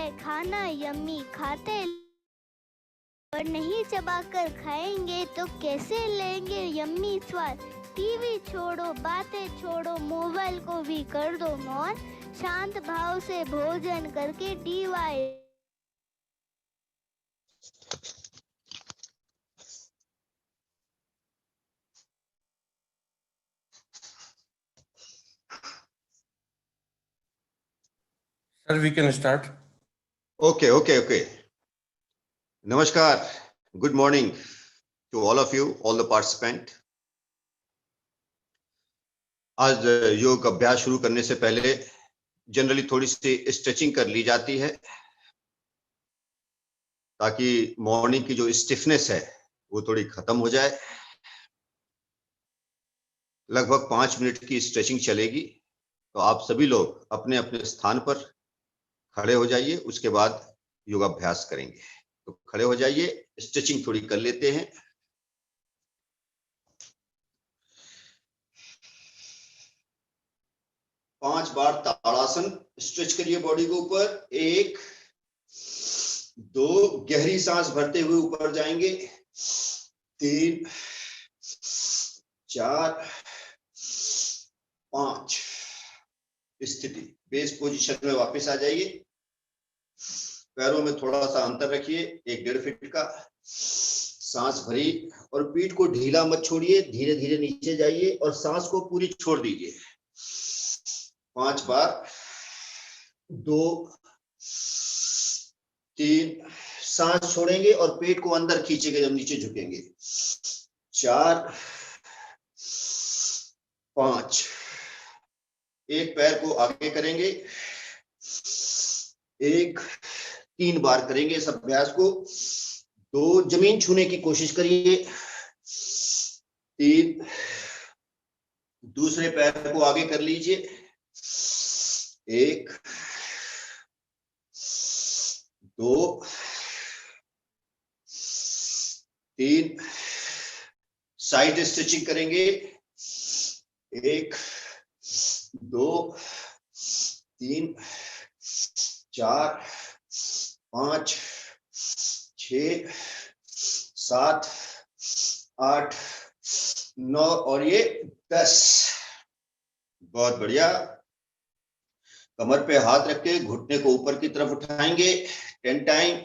है खाना यम्मी, खाते और नहीं चबाकर खाएंगे तो कैसे लेंगे यम्मी स्वाद। टीवी छोड़ो, बातें छोड़ो, मोबाइल को भी कर दो मौन। शांत भाव से भोजन करके D Y. Sir, we can start. Okay. Namaskar. Good morning to all of you, all the participants. आज योग अभ्यास शुरू करने से पहले जनरली थोड़ी सी स्ट्रेचिंग कर ली जाती है ताकि मॉर्निंग की जो स्टिफनेस है वो थोड़ी खत्म हो जाए। लगभग 5 मिनट की स्ट्रेचिंग चलेगी, तो आप सभी लोग अपने अपने स्थान पर खड़े हो जाइए, उसके बाद योगाभ्यास करेंगे। तो खड़े हो जाइए, स्ट्रेचिंग थोड़ी कर लेते हैं। पांच बार ताड़ासन, स्ट्रेच करिए बॉडी को ऊपर। 1 2, गहरी सांस भरते हुए ऊपर जाएंगे। 3 4 5, स्थिति बेस पोजीशन में वापस आ जाइए। पैरों में थोड़ा सा अंतर रखिए, 1-1.5 फीट का। सांस भरी और पीठ को ढीला मत छोड़िए, धीरे धीरे नीचे जाइए और सांस को पूरी छोड़ दीजिए। 5 बार। 2 3, सांस छोड़ेंगे और पेट को अंदर खींचेंगे जब नीचे झुकेंगे। 4 5, एक पैर को आगे करेंगे। 1 3 बार करेंगे इस अभ्यास को। 2, जमीन छूने की कोशिश करिए। 3, दूसरे पैर को आगे कर लीजिए। 1 2 3, साइड स्ट्रेचिंग करेंगे। 1 2 3 4 5 6 7 8 9 और ये 10। बहुत बढ़िया। कमर पे हाथ रख के घुटने को ऊपर की तरफ उठाएंगे 10 टाइम।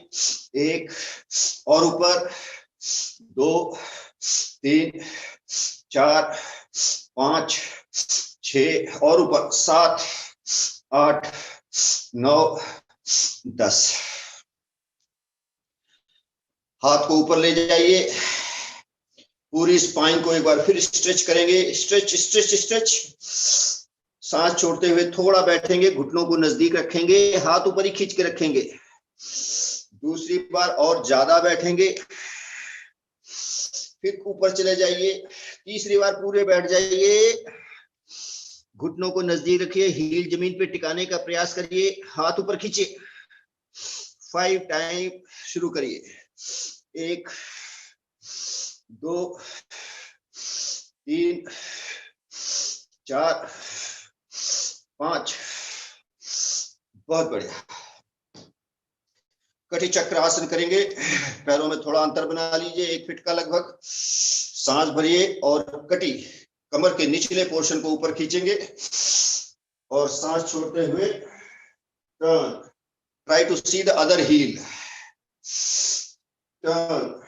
1 और ऊपर, 2 3 4 5 6 और ऊपर, 7 8 9 10। हाथ को ऊपर ले जाइए। पूरी स्पाइन को एक बार फिर स्ट्रेच करेंगे। Stretch stretch stretch. सांस छोड़ते हुए थोड़ा बैठेंगे, घुटनों को नजदीक रखेंगे, हाथ ऊपर ही खींच के रखेंगे। दूसरी बार और ज्यादा बैठेंगे, फिर ऊपर चले जाइए। तीसरी बार पूरे बैठ जाइए, घुटनों को नजदीक रखिए, हील जमीन पे टिकाने का प्रयास करिए, हाथ ऊपर खींचिए। 5 टाइम शुरू करिए। 1 2 3 4 5। बहुत बढ़िया। कटी चक्र आसन करेंगे। पैरों में थोड़ा अंतर बना लीजिए, 1 फीट का लगभग। सांस भरिए और कटी कमर के निचले पोर्शन को ऊपर खींचेंगे और सांस छोड़ते हुए turn. Try to see the other heel. Turn,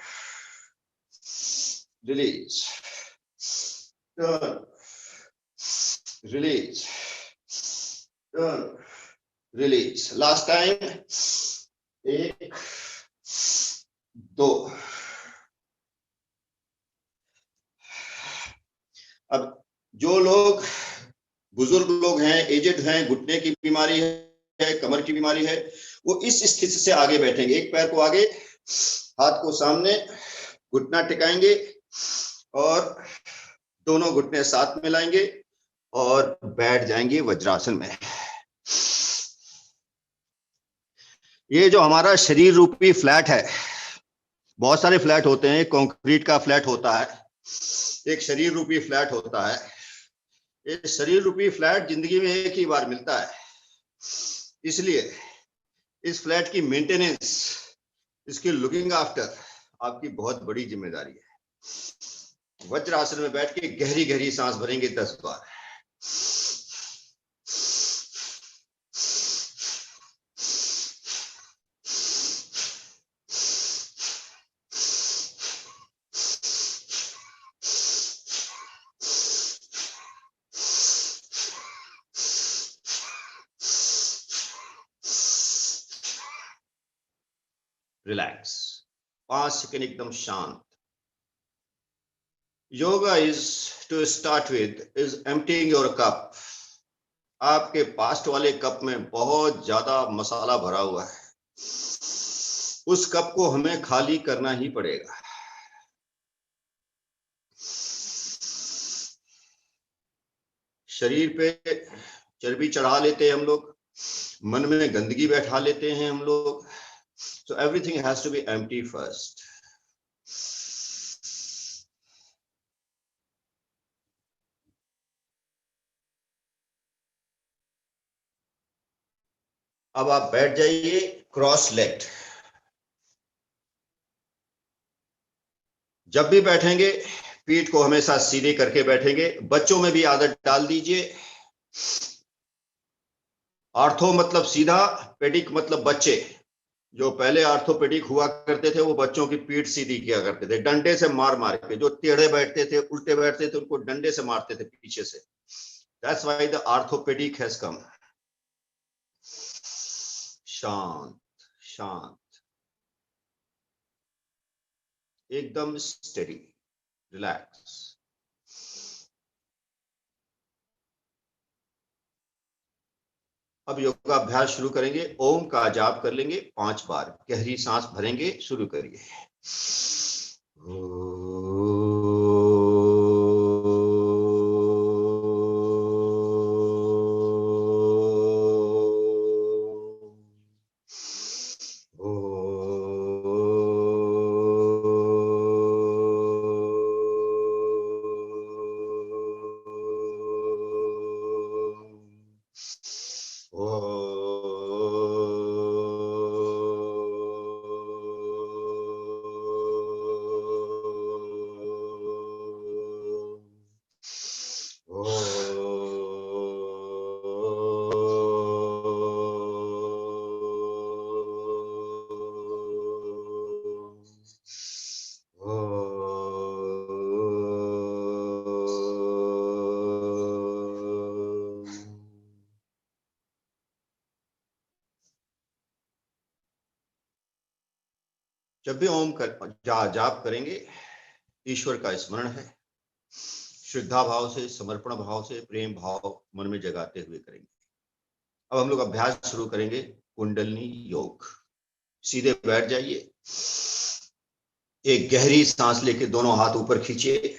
release, turn, release, turn, release. Last time. 1 2। अब जो लोग बुजुर्ग लोग हैं, एजेड हैं, घुटने की बीमारी है, कमर की बीमारी है, वो इस स्थिति से आगे बैठेंगे। एक पैर को आगे, हाथ को सामने, घुटना टिकाएंगे और दोनों घुटने साथ में लाएंगे और बैठ जाएंगे वज्रासन में। ये जो हमारा शरीर रूपी फ्लैट है, बहुत सारे फ्लैट होते हैं, कंक्रीट का फ्लैट होता है, एक शरीर रूपी फ्लैट होता है। ये शरीर रूपी फ्लैट जिंदगी में एक ही बार मिलता है, इसलिए इस फ्लैट की मेंटेनेंस, इसकी लुकिंग आफ्टर आपकी बहुत बड़ी जिम्मेदारी है। वज्रासन में बैठ के गहरी गहरी सांस भरेंगे 10 बार। रिलैक्स, 5 सेकंड एकदम शांत। Yoga is to start with is emptying your cup. आपके पास्ट वाले कप में बहुत ज्यादा मसाला भरा हुआ है, उस कप को हमें खाली करना ही पड़ेगा। शरीर पे चर्बी चढ़ा लेते हैं हम लोग, मन में गंदगी बैठा लेते हैं हम लोग। So everything has to be empty first. अब आप बैठ जाइए क्रॉस लेग्ड। जब भी बैठेंगे पीठ को हमेशा सीधे करके बैठेंगे। बच्चों में भी आदत डाल दीजिए। आर्थो मतलब सीधा, पेडिक मतलब बच्चे। जो पहले आर्थोपेडिक हुआ करते थे वो बच्चों की पीठ सीधी किया करते थे, डंडे से मार मार के। जो टेढ़े बैठते थे, उल्टे बैठते थे, उनको डंडे से मारते थे पीछे से। That's why the orthopedic has come. शांत शांत, एकदम स्टेडी, रिलैक्स। अब योगाभ्यास शुरू करेंगे। ओम का जाप कर लेंगे 5 बार। गहरी सांस भरेंगे, शुरू करिए। जब भी ओम जाप करेंगे, ईश्वर का स्मरण है। श्रद्धा भाव से, समर्पण भाव से, प्रेम भाव मन में जगाते हुए करेंगे। अब हम लोग अभ्यास शुरू करेंगे कुंडलिनी योग। सीधे बैठ जाइए। एक गहरी सांस लेके दोनों हाथ ऊपर खींचिए।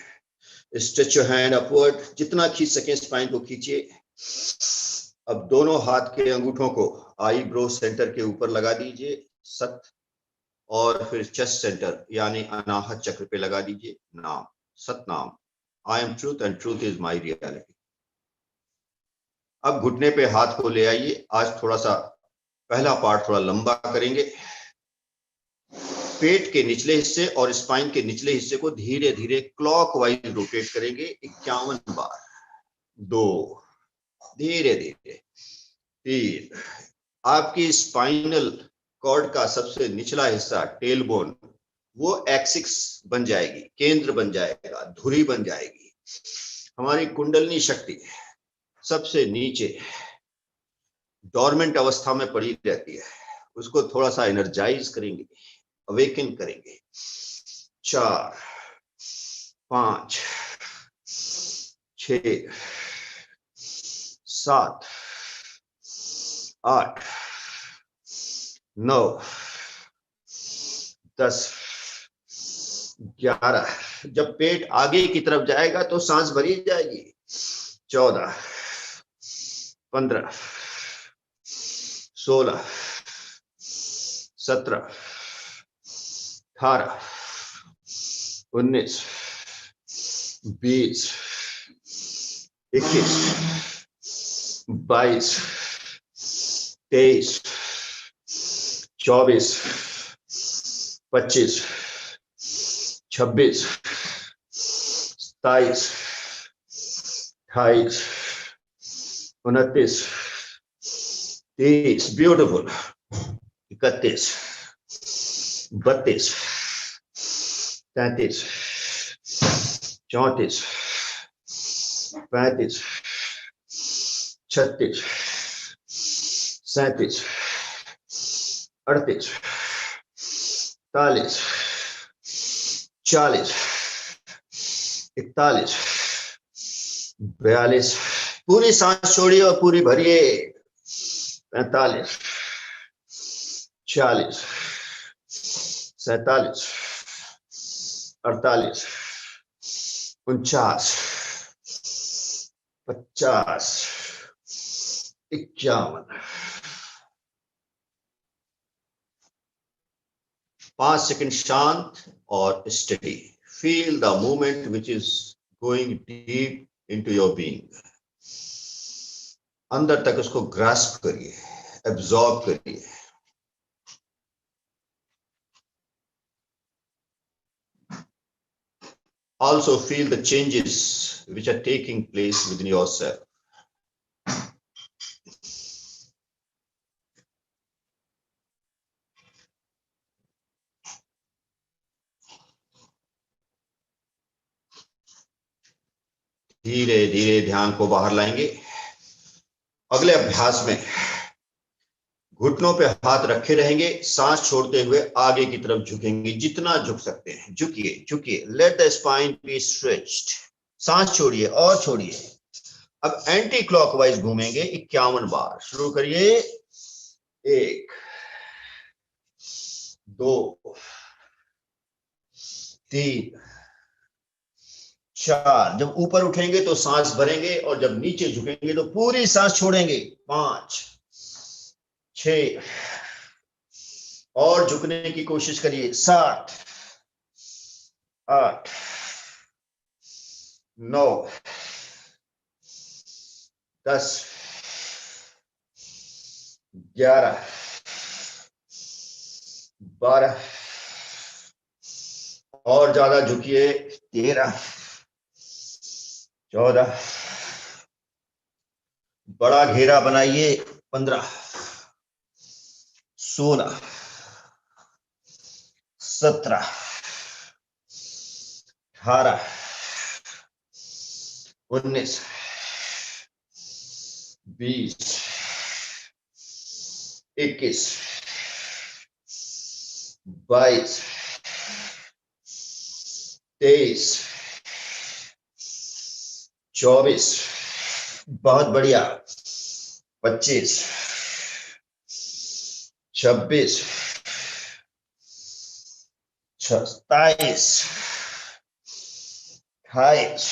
स्ट्रेच योर हैंड अपवर्ड, जितना खींच सके स्पाइन को खींचिए। अब दोनों हाथ के अंगूठों को आईब्रो सेंटर के ऊपर लगा दीजिए, सत, और फिर चेस्ट सेंटर यानी अनाहत चक्र पे लगा दीजिए नाम, Satnam. I am truth and truth is my reality. अब घुटने पे हाथ को ले आइए। आज थोड़ा सा पहला पार्ट थोड़ा लंबा करेंगे। पेट के निचले हिस्से और स्पाइन के निचले हिस्से को धीरे धीरे क्लॉकवाइज रोटेट करेंगे 51 बार। 2, धीरे धीरे 3। आपकी स्पाइनल कॉर्ड का सबसे निचला हिस्सा टेल बोन, वो एक्सिस बन जाएगी, केंद्र बन जाएगा, धुरी बन जाएगी। हमारी कुंडलिनी शक्ति सबसे नीचे डोरमेंट अवस्था में पड़ी रहती है, उसको थोड़ा सा एनर्जाइज करेंगे, अवेकन करेंगे। 4, 5, 6, 7, 8, 9, 10, 11। जब पेट आगे की तरफ जाएगा तो सांस भरी जाएगी। 14, 15, 16, 17, 18, 19, 20, 21, 22, 23, 24, 25, 26, 27, 28, 29, 30, beautiful, 31, 32, 33, 34, 35, 36, 37, 38, 40, 41, 42, पूरी सांस छोड़िए और पूरी भरिए। 45, 40, 47, 48, 49, 50, 51। 5 सेकंड शांत और study. Feel the movement which is going deep into your being. अंदर तक उसको ग्रास्प करिए, एब्जॉर्ब करिए। Also feel the changes which are taking place within yourself. धीरे धीरे ध्यान को बाहर लाएंगे। अगले अभ्यास में घुटनों पे हाथ रखे रहेंगे, सांस छोड़ते हुए आगे की तरफ झुकेंगे, जितना झुक सकते हैं। झुकिए झुकिए, let the spine be stretched. सांस छोड़िए और छोड़िए। अब एंटी क्लॉकवाइज घूमेंगे 51 बार। शुरू करिए। 1, 2, 3, 4। जब ऊपर उठेंगे तो सांस भरेंगे और जब नीचे झुकेंगे तो पूरी सांस छोड़ेंगे। 5, 6 और झुकने की कोशिश करिए। 7, 8, 9, 10, 11, 12 और ज्यादा झुकिए। 13, 14, बड़ा घेरा बनाइए। 15, 16, 17, 18, 19, 20, 21, 22, 23, 24। बहुत बढ़िया। 25, 26, 27, 28,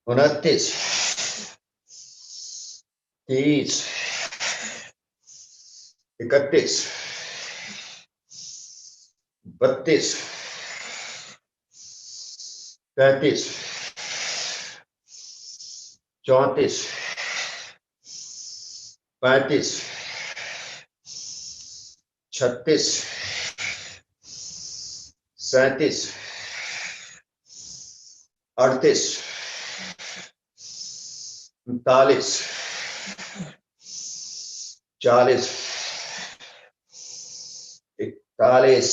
29, 30, 31, 32, 33, 34, 35, 36, 37, 38, 39, 40, 41,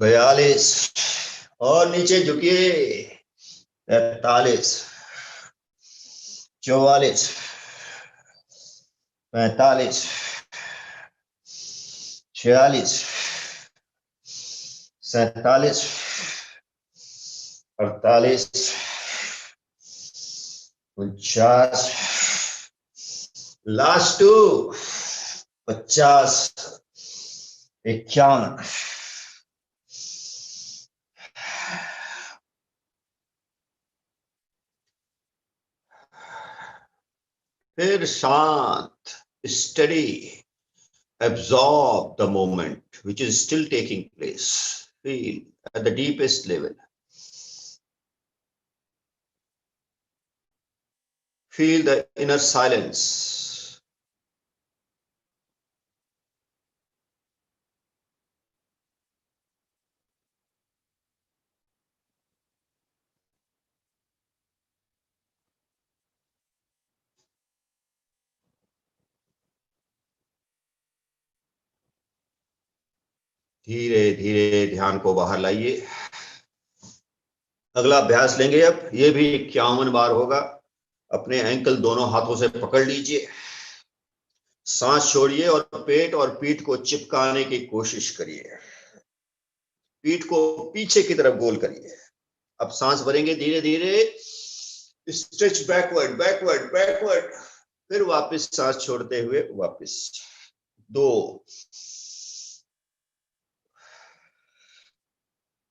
42 और नीचे झुकिए। 43, 44, 45, 46, 47, 48, 49। लास्ट 2, 50, 51। फिर शांत, steady, absorb the moment which is still taking place. Feel at the deepest level. Feel the inner silence. धीरे धीरे ध्यान को बाहर लाइए। अगला अभ्यास लेंगे अब, ये भी 51 बार होगा। अपने एंकल दोनों हाथों से पकड़ लीजिए, सांस छोड़िए और पेट और पीठ को चिपकाने की कोशिश करिए। पीठ को पीछे की तरफ गोल करिए। अब सांस भरेंगे धीरे धीरे, स्ट्रेच बैकवर्ड बैकवर्ड बैकवर्ड, फिर वापस सांस छोड़ते हुए वापस। 2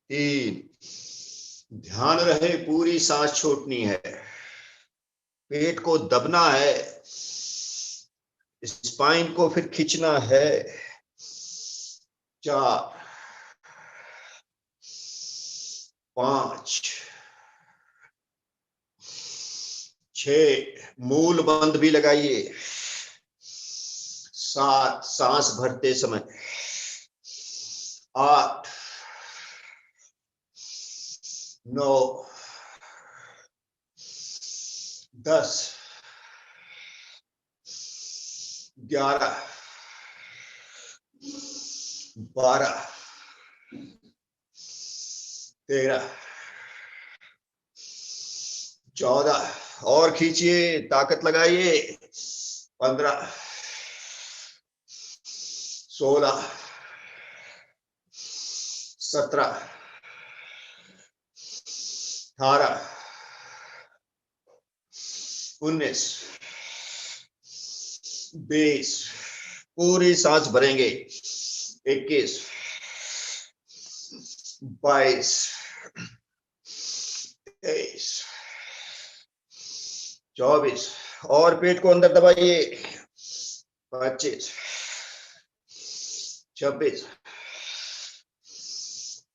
3, ध्यान रहे पूरी सांस छोड़नी है, पेट को दबना है, स्पाइन को फिर खींचना है। 4 5 6, मूल बंद भी लगाइए। 7, सांस भरते समय। 8 9 10 11 12 13 14, और खींचिए, ताकत लगाइए। 15 16 17 18 19 20, पूरी सांस भरेंगे। 21 22 23 24, और पेट को अंदर दबाइए। 25 26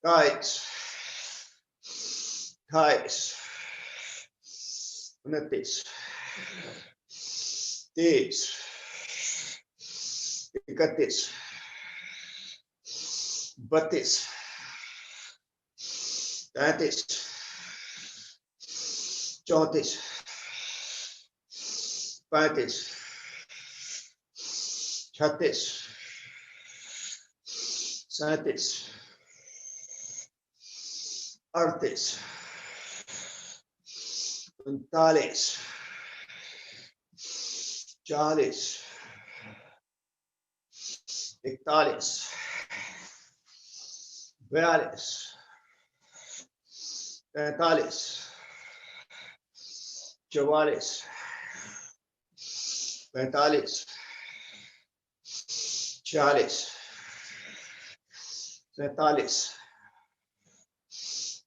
27 28 29 30 31 32 33 34 35 36 37 38 39 40 41 42 43 44 45 46 47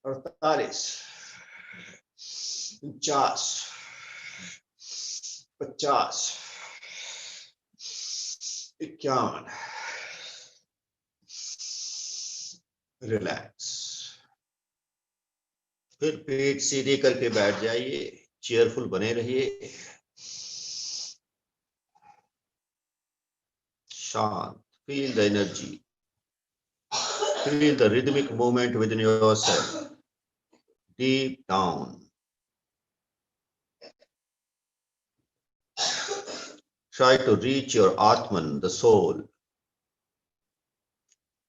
48 49 50 51। रिलैक्स। फिर पेट सीधे करके बैठ जाइए, चेयरफुल बने रहिए, शांत। Feel the energy, feel the rhythmic movement within yourself, deep down. Try to reach your Atman, the soul.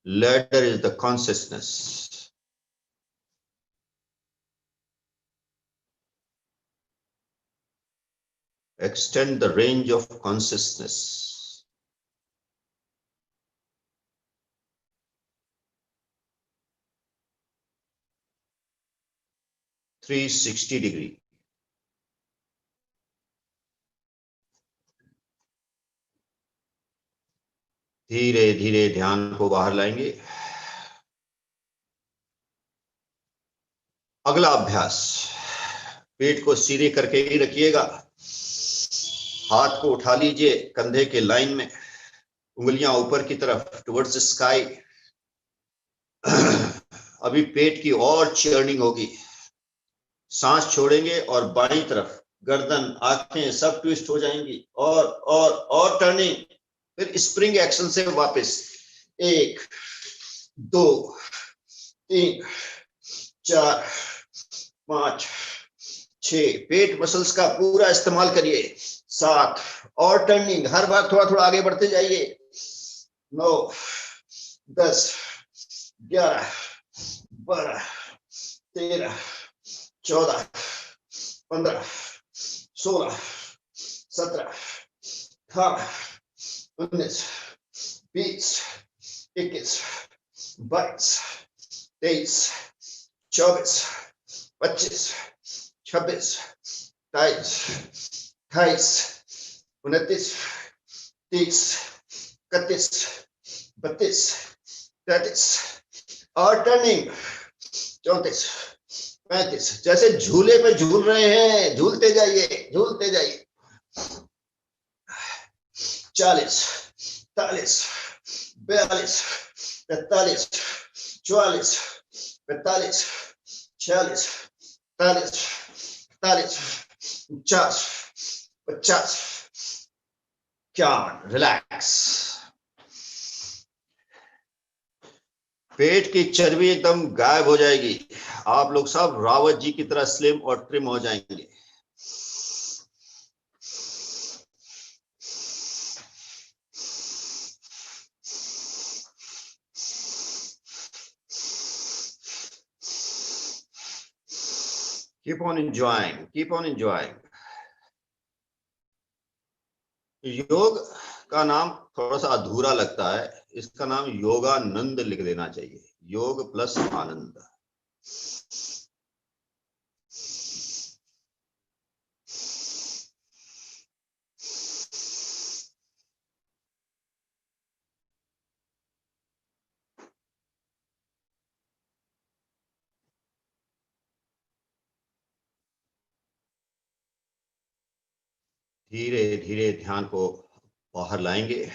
Ladder is the consciousness. Extend the range of consciousness. (360°). धीरे धीरे ध्यान को बाहर लाएंगे। अगला अभ्यास, पेट को सीधे करके ही रखिएगा, हाथ को उठा लीजिए कंधे के लाइन में, उंगलियां ऊपर की तरफ टुवर्ड्स स्काई। अभी पेट की और चर्निंग होगी, सांस छोड़ेंगे और बाईं तरफ गर्दन, आंखें सब ट्विस्ट हो जाएंगी, और टर्निंग, फिर स्प्रिंग एक्शन से वापस। 1 2 3 4 5 6, पेट मसल्स का पूरा इस्तेमाल करिए। 7, और टर्निंग, हर बार थोड़ा थोड़ा आगे बढ़ते जाइए। 9 10 11, 12, 13, 14, 15, 16, 17, 18, 19, 20, 21, 22, 23, 24, 25, 26, 27, 28, 29, 30, 31, 32, 33 और टर्निंग 34, 35। जैसे झूले पे झूल रहे हैं, झूलते जाइए, झूलते जाइए। 40, 41, 42, 43, 44, 45, 46, 47, 48, 49, 50, 51। रिलैक्स। पेट की चर्बी एकदम गायब हो जाएगी। आप लोग सब रावत जी की तरह स्लिम और ट्रिम हो जाएंगे। Keep on enjoying, keep on enjoying. योग का नाम थोड़ा सा अधूरा लगता है, इसका नाम योगानंद लिख देना चाहिए। योग प्लस आनंद। धीरे धीरे ध्यान को बाहर लाएंगे।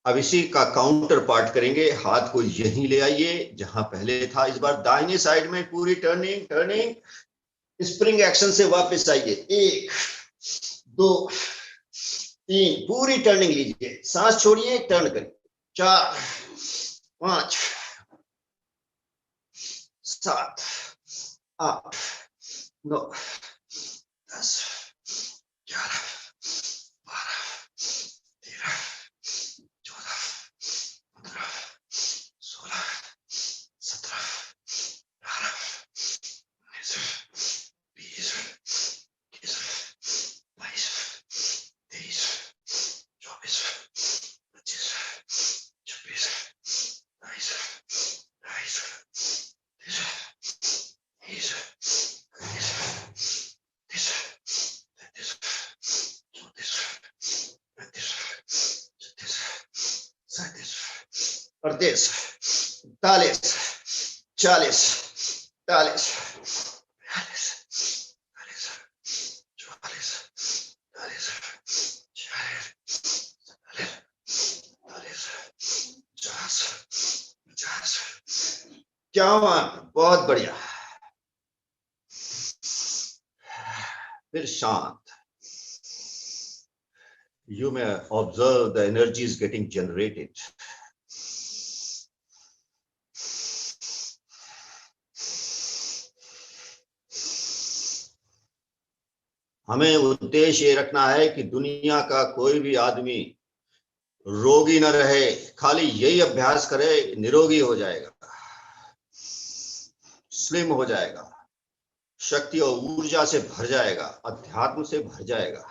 अब इसी का काउंटर पार्ट करेंगे। हाथ को यहीं ले आइए जहां पहले था। इस बार दाहिने साइड में पूरी टर्निंग, टर्निंग स्प्रिंग एक्शन से वापस आइए। 1, 2, 3 पूरी टर्निंग लीजिए। सांस छोड़िए, टर्न करिए। 4, 5, 7, 8, 9, 10, 11, 12, 13, 14, 15, 16, 17, 18, 19, 20, 21, 22, 23, 24, 25, 26, 27, 28, 29, 30, 31, 32, 33, 34, 35, 36, 37, 38, 40, 41, 42, 44, 45, 50, 51। बहुत बढ़िया। फिर शांत। You may observe the energy is getting generated. हमें उद्देश्य ये रखना है कि दुनिया का कोई भी आदमी रोगी न रहे। खाली यही अभ्यास करे, निरोगी हो जाएगा, स्लिम हो जाएगा, शक्ति और ऊर्जा से भर जाएगा, अध्यात्म से भर जाएगा।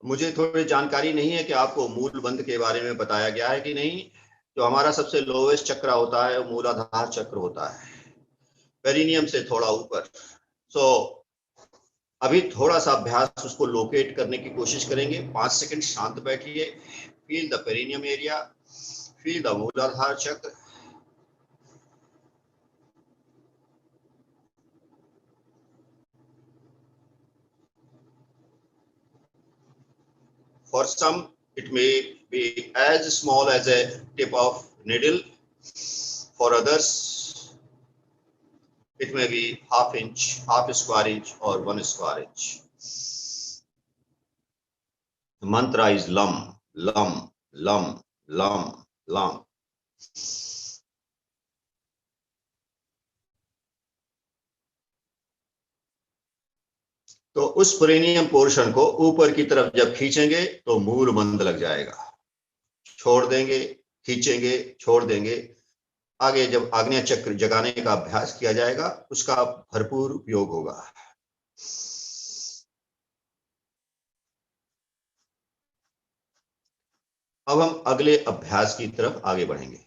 मुझे थोड़ी जानकारी नहीं है कि आपको मूल बंध के बारे में बताया गया है कि नहीं। जो हमारा सबसे लोवेस्ट चक्र होता है वो मूलाधार चक्र होता है, पेरिनियम से थोड़ा ऊपर। अभी थोड़ा सा अभ्यास उसको लोकेट करने की कोशिश करेंगे। 5 सेकंड शांत बैठिए। Feel the perineum area, feel the मूलाधार चक्र। For some, it may be as small as a tip of needle. For others, it may be half inch, half square inch, or 1 square inch. The mantra is Lam, Lam, Lam, Lam, Lam. तो उस perineum portion को ऊपर की तरफ जब खींचेंगे तो मूल बंद लग जाएगा, छोड़ देंगे, खींचेंगे, छोड़ देंगे। आगे जब आग्नेय चक्र जगाने का अभ्यास किया जाएगा उसका भरपूर उपयोग होगा। अब हम अगले अभ्यास की तरफ आगे बढ़ेंगे।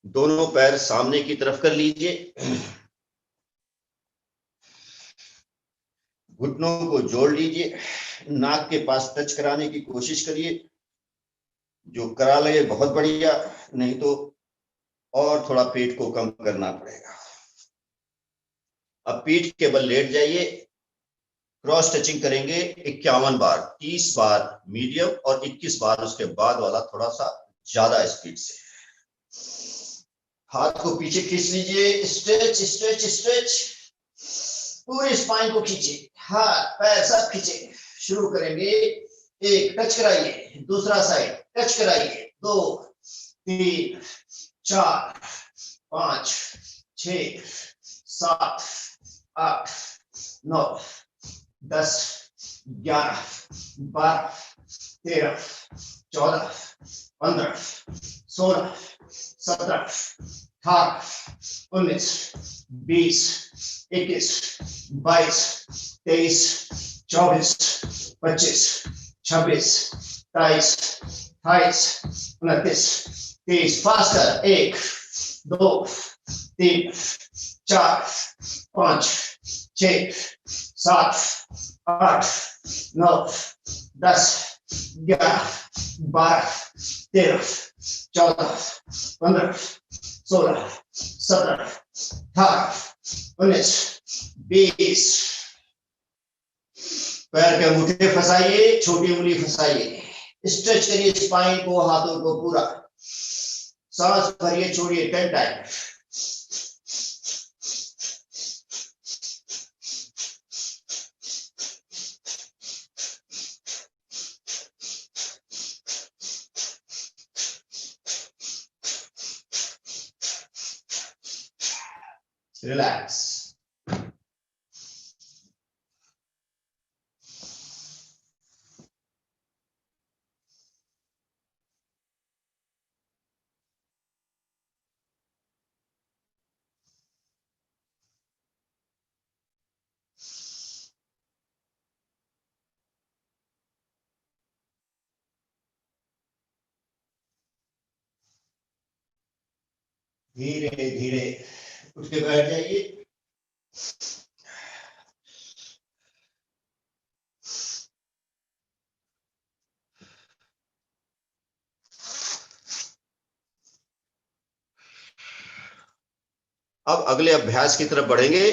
दोनों पैर सामने की तरफ कर लीजिए, घुटनों को जोड़ लीजिए, नाक के पास टच कराने की कोशिश करिए, जो करा लगे बहुत बढ़िया, नहीं तो और थोड़ा पेट को कम करना पड़ेगा। अब पीठ के बल लेट जाइए, क्रॉस टचिंग करेंगे 51 बार, 30 बार मीडियम और 21 बार उसके बाद वाला थोड़ा सा ज्यादा स्पीड से। हाथ को पीछे खींच लीजिए, स्ट्रेच स्ट्रेच स्ट्रेच, पूरे स्पाइन को खींचिए, हाथ पैर सब खींचे। शुरू करेंगे, एक टच कराइए, दूसरा साइड टच कराइए, 2 3 4 5 6 7 8 9 10 11 12 13 14 15 16 17 18 19 20 21 22 23 24 25 26 27 28 29 30। फास्टर, 1 2 3 4 5 6 7 8 9 10 11 12 13 14 15 16 17 18 19 20। पैर के अंगूठे फंसाइए, छोटी उंगली फंसाइए, स्ट्रेच करिए स्पाइन को, हाथों को पूरा। सांस भरिए, छोड़िए 10 टाइम। रिलैक्स। धीरे धीरे उठ के बैठ जाइए। अब अगले अभ्यास की तरफ बढ़ेंगे,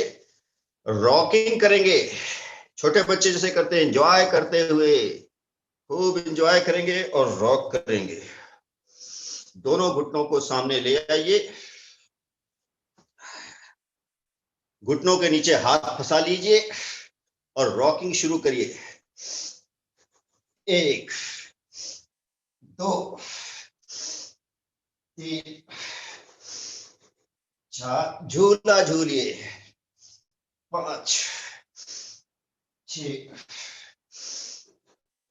रॉकिंग करेंगे। छोटे बच्चे जैसे करते हैं, एंजॉय करते हुए खूब एंजॉय करेंगे और रॉक करेंगे। दोनों घुटनों को सामने ले आइए, घुटनों के नीचे हाथ फंसा लीजिए और रॉकिंग शुरू करिए। 1 2 3 4, झूला झूलिए, 5 6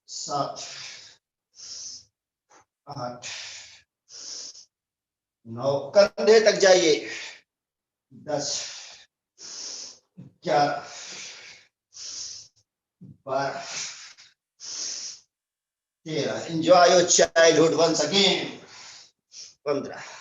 7 8 9, कंधे तक जाइए, 10 11 12 13। Enjoy your childhood once again. 15।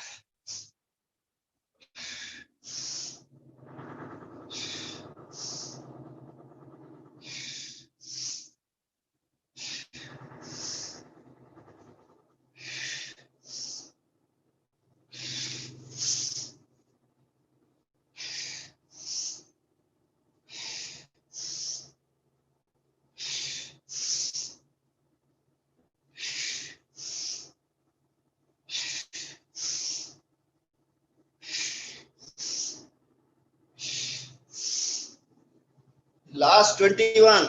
Last 21।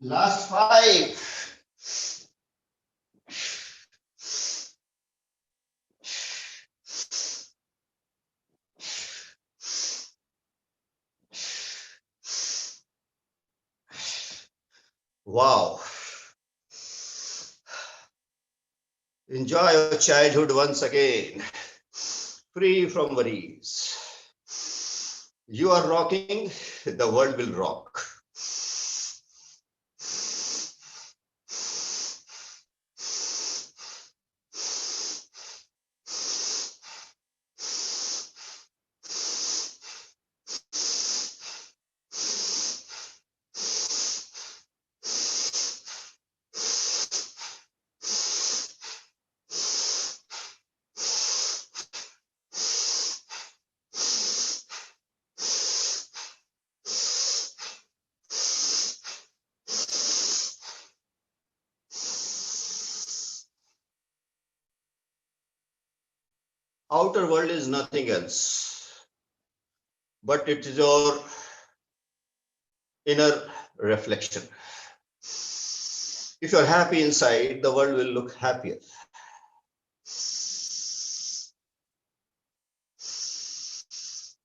Last 5. Wow. Enjoy your childhood once again. Free from worries. You are rocking, the world will rock. Outer world is nothing else, but it is your inner reflection. If you're happy inside, the world will look happier.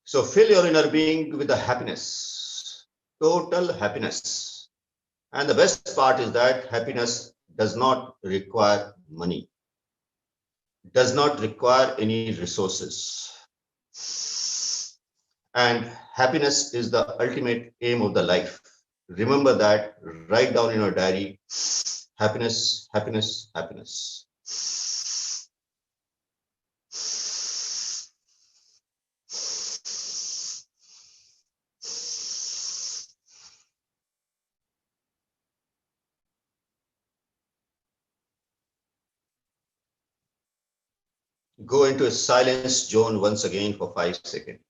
So fill your inner being with the happiness, total happiness. And the best part is that happiness does not require money, does not require any resources. And happiness is the ultimate aim of the life. Remember that, write down in your diary, happiness, happiness, happiness. Go into a silence zone once again for 5 seconds.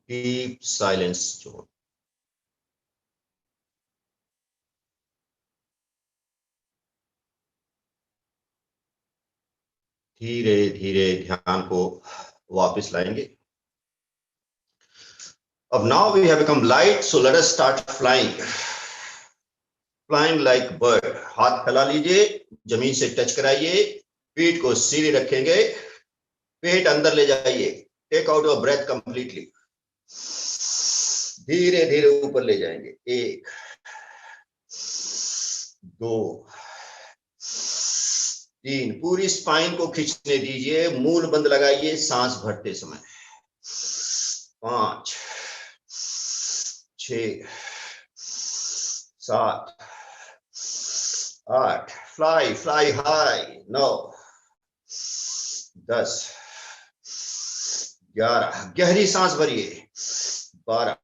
Deep silence zone. धीरे धीरे ध्यान को वापस लाएंगे. Of now we have become light, so let us start flying. Flying like bird. हाथ फैला लीजिए, जमीन से टच कराइए, पीठ को सीधी रखेंगे, पेट अंदर ले जाइए. Take out your breath completely. धीरे धीरे ऊपर ले जाएंगे. 1, 2, 3. पूरी स्पाइन को खींचने दीजिए, मूल बंद लगाइए सांस भरते समय. 5, 6, 7, 8. Fly, fly high. 9, 10, 11. गहरी सांस भरिए. 12,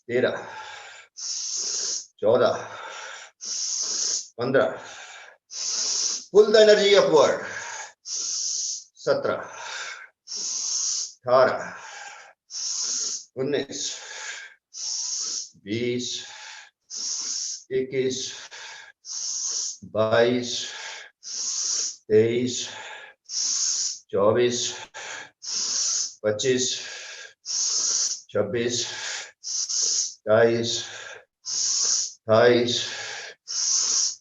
13, 14, 15. Pull the energy upward. 17, 18, 19, 20, 21, 22, 23, 24, 25, 26, 27, 28,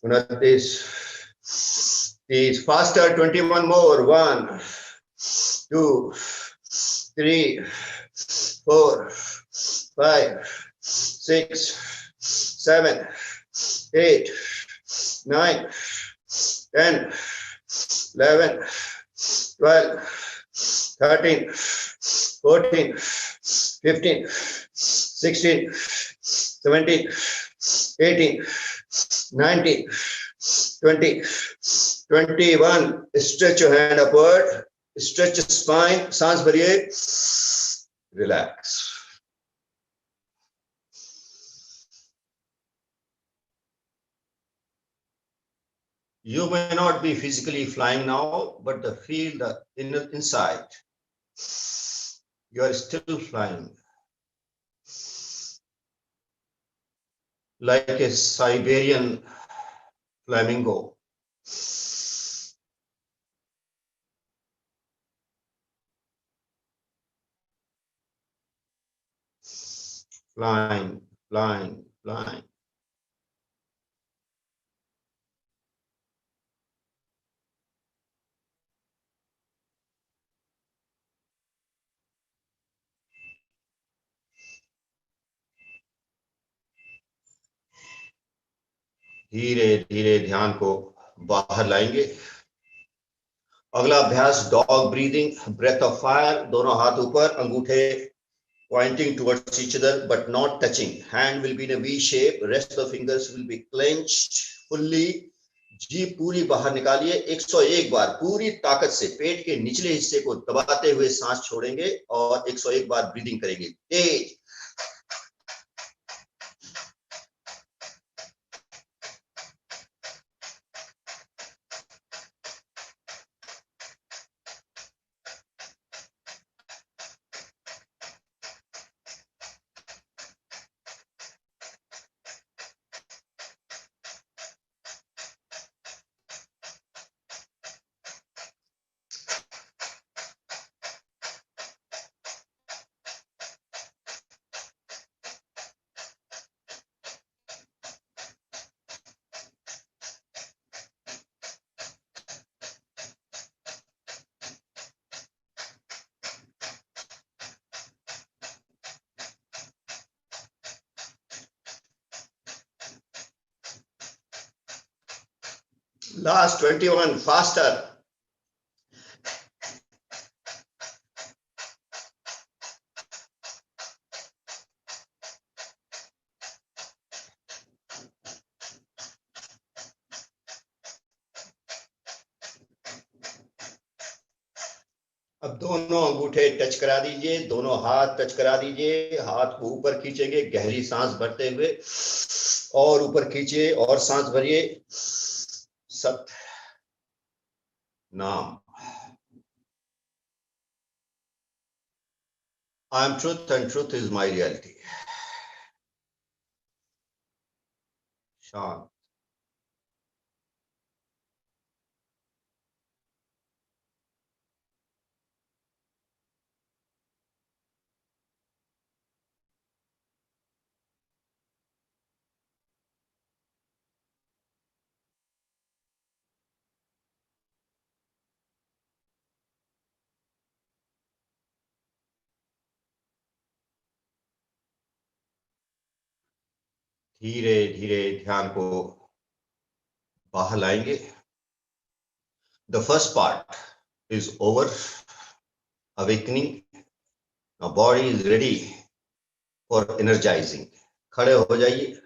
29, 30. Faster, 21 more. 1, 2, 3, 4, 5, 6, 7, 8, 9, 10, 11, 12, 13, 14, 15, 16, 17, 18, 19, 20, 21. Stretch your hand upward. Stretch your spine. सांस भरिए. Relax. You may not be physically flying now, but feel the inner inside. You are still flying. Like a Siberian flamingo. flying, flying, flying. धीरे धीरे ध्यान को बाहर लाएंगे। अगला अभ्यास dog breathing, breath of fire. दोनों हाथ ऊपर, अंगूठे pointing towards each other but not touching. Hand will be in a V shape. Rest of the fingers will be clenched fully. जीभ पूरी बाहर निकालिए। 101 बार पूरी ताकत से पेट के निचले हिस्से को दबाते हुए सांस छोड़ेंगे और 101 बार ब्रीदिंग करेंगे तेज। Last 21, faster. अब दोनों अंगूठे टच करा दीजिए, दोनों हाथ टच करा दीजिए। हाथ को ऊपर खींचेंगे गहरी सांस भरते हुए, और ऊपर खींचिए और सांस भरिए। सत नाम। I am truth and truth is my reality. शांत। धीरे धीरे ध्यान को बाहर लाएंगे। The first part is over. Awakening. Now body is ready for energizing. खड़े हो जाइए।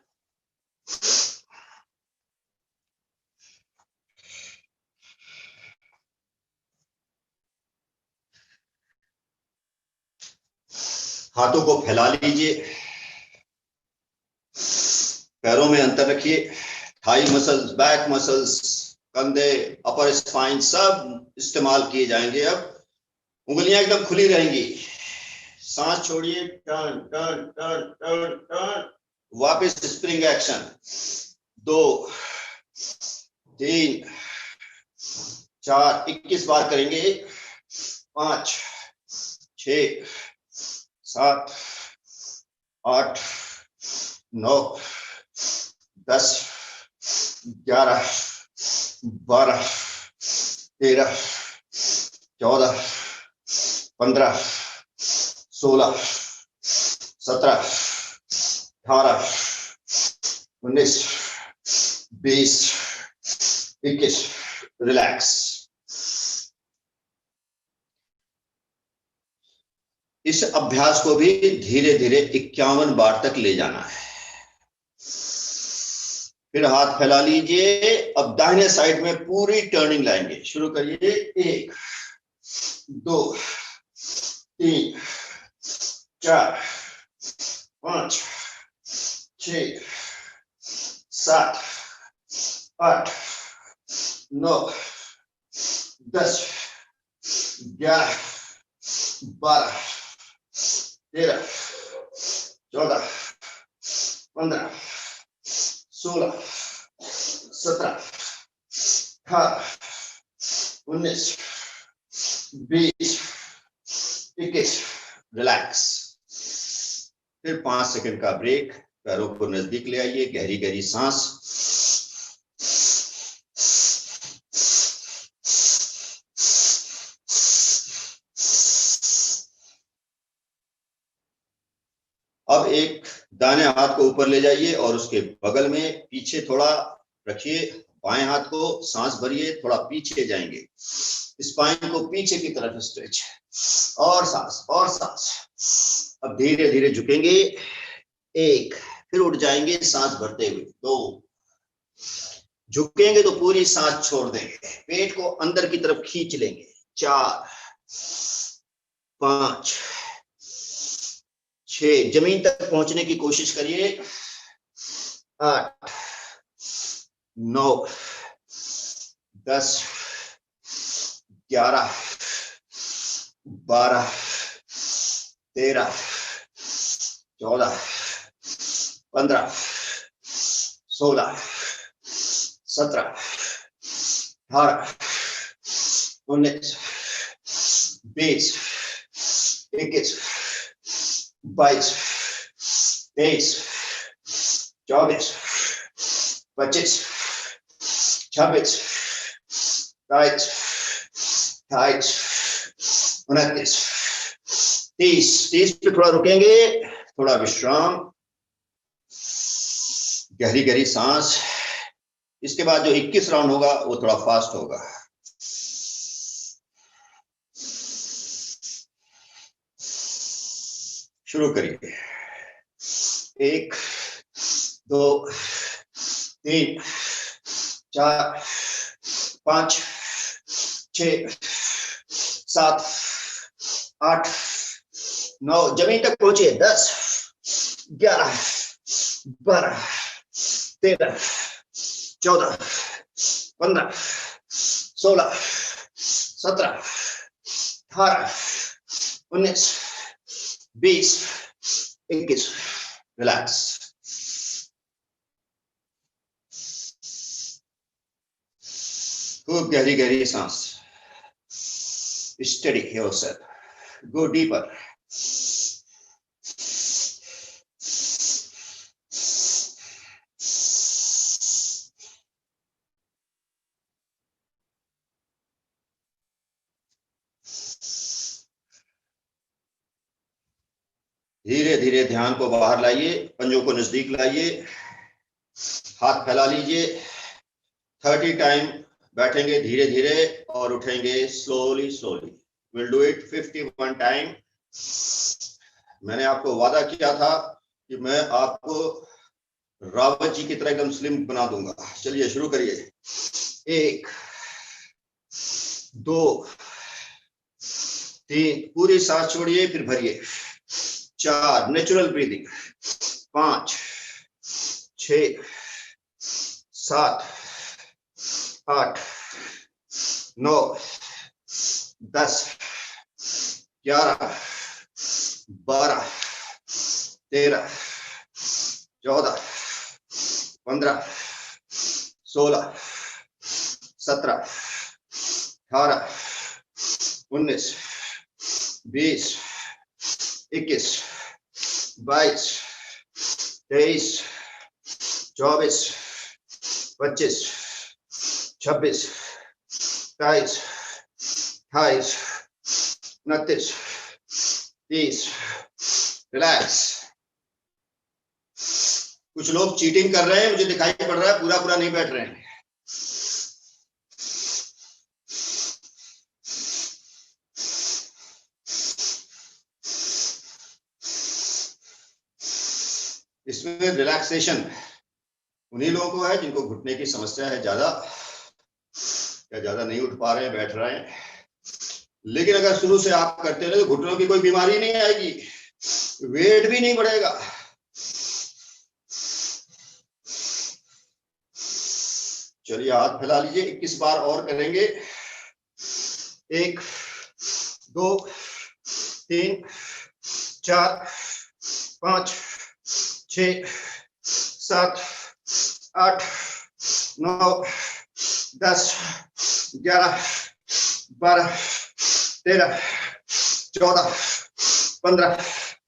हाथों को फैला लीजिए, पैरों में अंतर रखिए। थाई मसल्स, बैक मसल्स, कंधे, अपर स्पाइन सब इस्तेमाल किए जाएंगे। अब उंगलियां एकदम खुली रहेंगी। सांस छोड़िए, turn turn turn turn turn, वापस स्प्रिंग एक्शन। 2 3 4 21 बार करेंगे। 5 6 7 8 9 10 11 12 13 14 15 16 17 18 19 20 21। रिलैक्स। इस अभ्यास को भी धीरे धीरे 51 बार तक ले जाना है। फिर हाथ फैला लीजिए। अब दाहिने साइड में पूरी टर्निंग लाएंगे। शुरू करिए। 1 2 3 4 5 6 7 8 9 10 11 12 13 14 15 16 17 18 19 20 21। रिलैक्स। फिर 5 सेकंड का ब्रेक। पैरों को नजदीक ले आइए, गहरी गहरी सांस। अब एक दाहिने हाथ को ऊपर ले जाइए और उसके बगल में पीछे थोड़ा रखिए। बाएं हाथ को सांस भरिए, थोड़ा पीछे जाएंगे, स्पाइन को पीछे की तरफ स्ट्रेच, और सांस और सांस। अब धीरे धीरे झुकेंगे, 1, फिर उठ जाएंगे सांस भरते हुए, 2, झुकेंगे तो पूरी सांस छोड़ देंगे, पेट को अंदर की तरफ खींच लेंगे, 4, 5, 6, जमीन तक पहुंचने की कोशिश करिए, 8, 9, 10, 11, 12, 13, 14, 15, 16, 17, 18, 19, 20, 21, 22, 23, 24, 25, 26, 27, 28, 29, 30 पे थोड़ा रुकेंगे, थोड़ा विश्राम, गहरी गहरी सांस। इसके बाद जो 21 राउंड होगा वो थोड़ा फास्ट होगा। शुरू करिए। 1, 2, 3, 4, 5, 6, 7, 8, 9, जमीन तक पहुंचिए, 10, 11, 12, 13, 14, 15, 16, 17, 18, 19, 20, 21, रिलैक्स। खूब गहरी गहरी सांस। Study yourself, go deeper. धीरे धीरे ध्यान को बाहर लाइए, पंजों को नजदीक लाइए, हाथ फैला लीजिए। 30 टाइम बैठेंगे धीरे धीरे और उठेंगे slowly slowly. Will do it 51 time. मैंने आपको वादा किया था कि मैं आपको रावत जी की तरह एकदम स्लिम बना दूंगा। चलिए शुरू करिए। 1, 2, 3, पूरी सांस छोड़िए, फिर भरिए। 4, नेचुरल ब्रीदिंग। 5, 6, 7, 8, 9, 10, 11, 12, 13, 14, 15, 16, 17, 18, 19, 20, 21, 22, 23, 24, 25, 26, 27, 28, 29, 30। रिलैक्स। कुछ लोग चीटिंग कर रहे हैं, मुझे दिखाई पड़ रहा है, पूरा पूरा नहीं बैठ रहे हैं। इसमें रिलैक्सेशन उन्हीं लोगों को है जिनको घुटने की समस्या है ज्यादा, या ज्यादा नहीं उठ पा रहे हैं, बैठ रहे हैं। लेकिन अगर शुरू से आप करते रहे तो घुटनों की कोई बीमारी नहीं आएगी, वेट भी नहीं बढ़ेगा। चलिए हाथ फैला लीजिए, 21 बार और करेंगे। 1, 2, 3, 4, 5, 6, 7, 8, 9, 10, 11, 12, 13, 14, 15,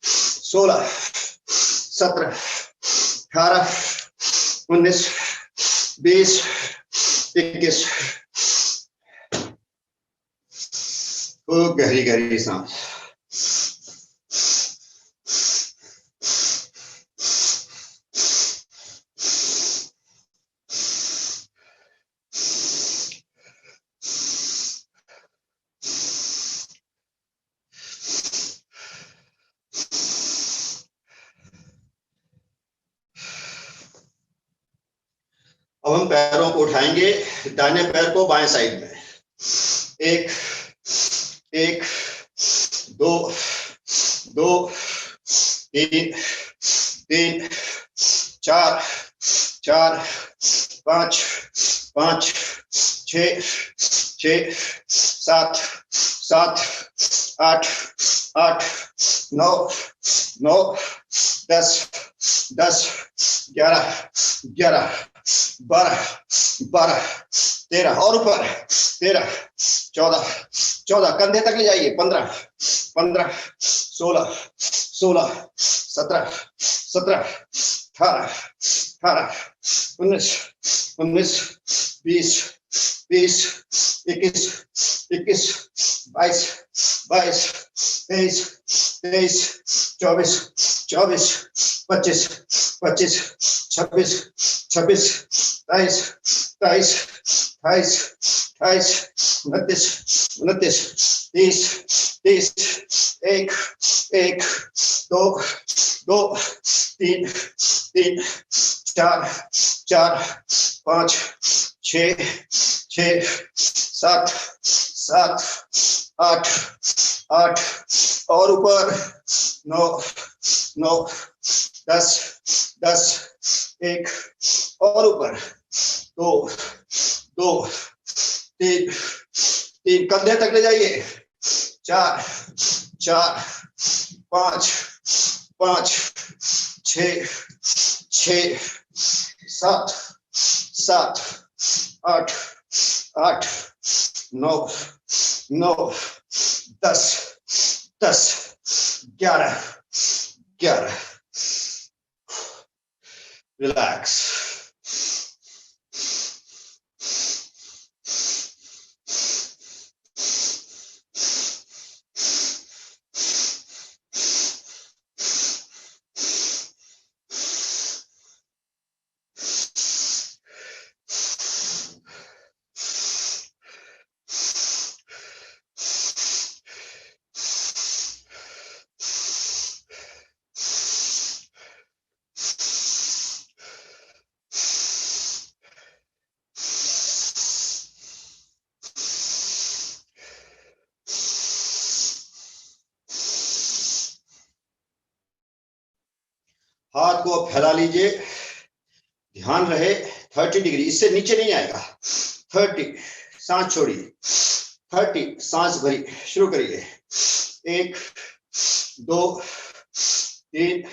16, 17 18 19 20 21। खूब गहरी गहरी सांस। अब हम पैरों को उठाएंगे, दाहिने पैर को बाएं साइड में। 1 1 2 2 3 3 4 4 5 5 6 6 7 7 8 8 9 9 10 10 11 11 12 12 13 और ऊपर 13 14 14 कंधे तक ले जाइए। 15 15 16 16 17 17 18 18 19 19 20 20 21 21 22 22 23 23 24 24 25 25 26 26 23 23 28 28 29 29 30 30 1 1 2 2 3 3 4 4 5 6 6 7 7 8 8 और ऊपर 9 9 10 10 1 और ऊपर 2 2 3 3 कंधे तक ले जाइए। 4 4 5 5 6 6 7 7 8 8 9 9 10 10 11 11। रिलैक्स। हाथ को फैला लीजिए, ध्यान रहे 30 डिग्री, इससे नीचे नहीं आएगा। 30, सांस छोड़िए। 30, सांस भरी, शुरू करिए। 1 2 3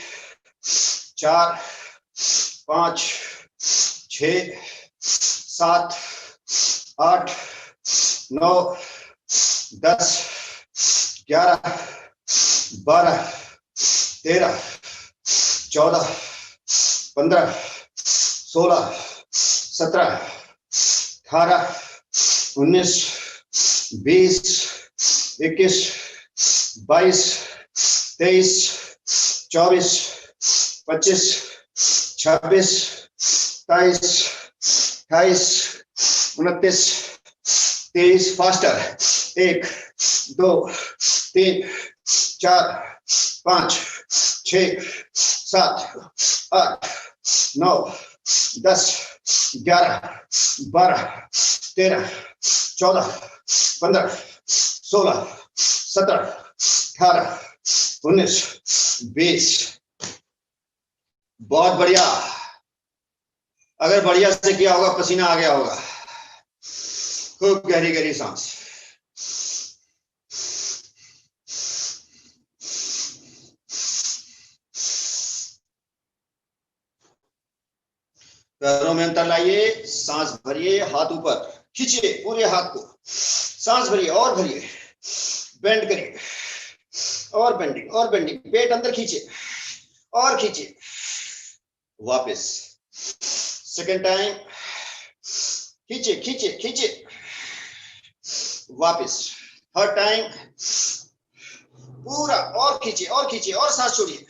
4 5 6 7 8 9 10 11 12 13 14 15 16 17 18 19 20 21 22 23 24 25 26 27 28 29 30। फास्टर। 1 2 3 4 5 6 7 8 9 10 11 12 13 14 15 16 17 18 19 20। बहुत बढ़िया। अगर बढ़िया से किया होगा, पसीना आ गया होगा। खूब गहरी गहरी सांस। पैरों में अंतर लाइए, सांस भरिए, हाथ ऊपर खींचिए पूरे हाथ को, सांस भरिए और भरिए, बेंड करिए और बेंडिंग और बेंडिंग, पेट अंदर खींचिए और खींचिए। वापस। सेकेंड टाइम, खींचे खींचे खींचे, वापस। थर्ड टाइम, पूरा और खींचे और खींचे और सांस छोड़िए,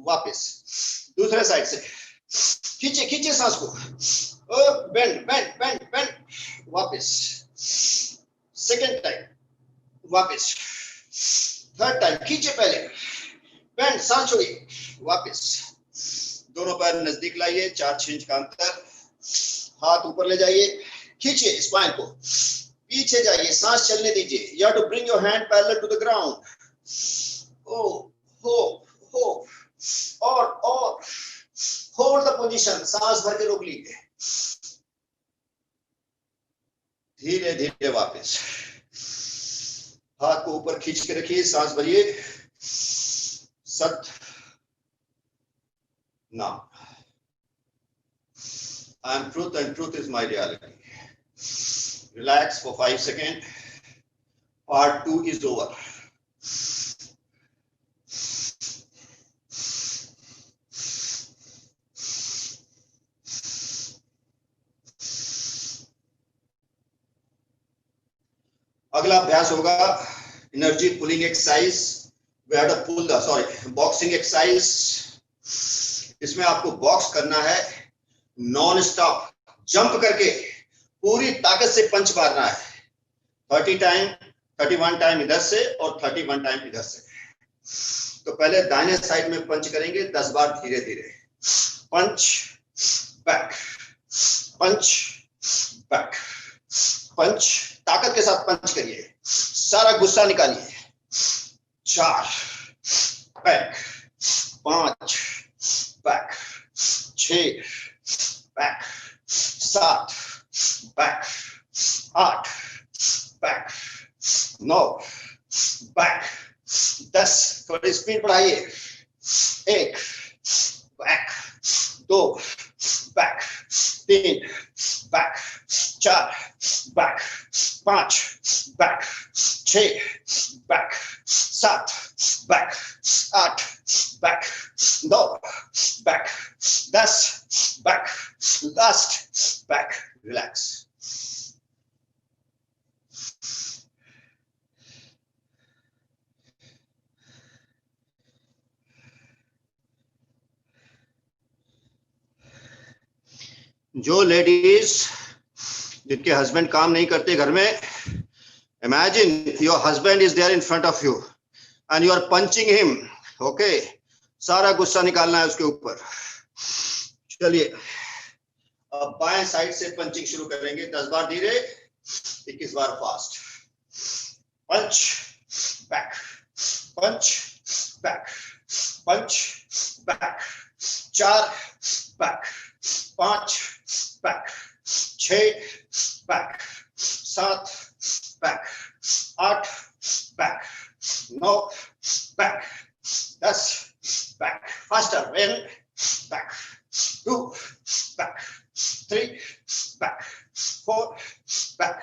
वापस। दूसरे साइड से खींचे खींचे सांस को, बेंड बेंड बेंड बेंड, वापस। सेकेंड टाइम, वापस। थर्ड टाइम, खींचे पहले, बेंड, सांस छोड़िए, वापस। दोनों पैर नजदीक लाइए, 4-6 इंच का अंतर। हाथ ऊपर ले जाइए, खींचिए स्पाइन को, पीछे जाइए, सांस चलने दीजिए। You have to bring your hand parallel to the ground. ओ हो हो, और होल्ड द पोजीशन, सांस भर के रोक लीजिए, धीरे धीरे वापस। हाथ को ऊपर खींच के रखिए, सांस भरिए। सत नाम, I am truth and truth is my reality. Relax for 5 seconds. Part 2 is over. अगला अभ्यास होगा energy pulling exercise. We have to pull the, sorry, boxing exercise. इसमें आपको बॉक्स करना है, नॉन स्टॉप जंप करके पूरी ताकत से पंच मारना है। 30 टाइम, 31 टाइम इधर से और 31 टाइम इधर से। तो पहले दाहिने साइड में पंच करेंगे 10 बार धीरे धीरे। पंच बैक, पंच बैक, पंच, ताकत के साथ पंच करिए, सारा गुस्सा निकालिए। 4 back, 5 back, 6 back, 7 back, 8 back, 9 back, 10, थोड़ी स्पीड बढ़ाइए। 1 back, 2 back, 3 back, 4 back, 5 back, 6 back, 7 back, 8 back, 9 back, 10 back, last back. Relax. जो लेडीज जिनके हस्बैंड काम नहीं करते घर में, imagine your husband is there in front of you and you are punching him. Okay, सारा गुस्सा निकालना है उसके ऊपर। चलिए, अब बाएं साइड से पंचिंग शुरू करेंगे। 10 बार धीरे, 21 बार फास्ट। Punch back, punch back, punch back. 4 back, 5 back, 6 back, 7 back, 8 back, 9 back, 10 back. Faster, 1 back, 2 back, 3 back, 4 back,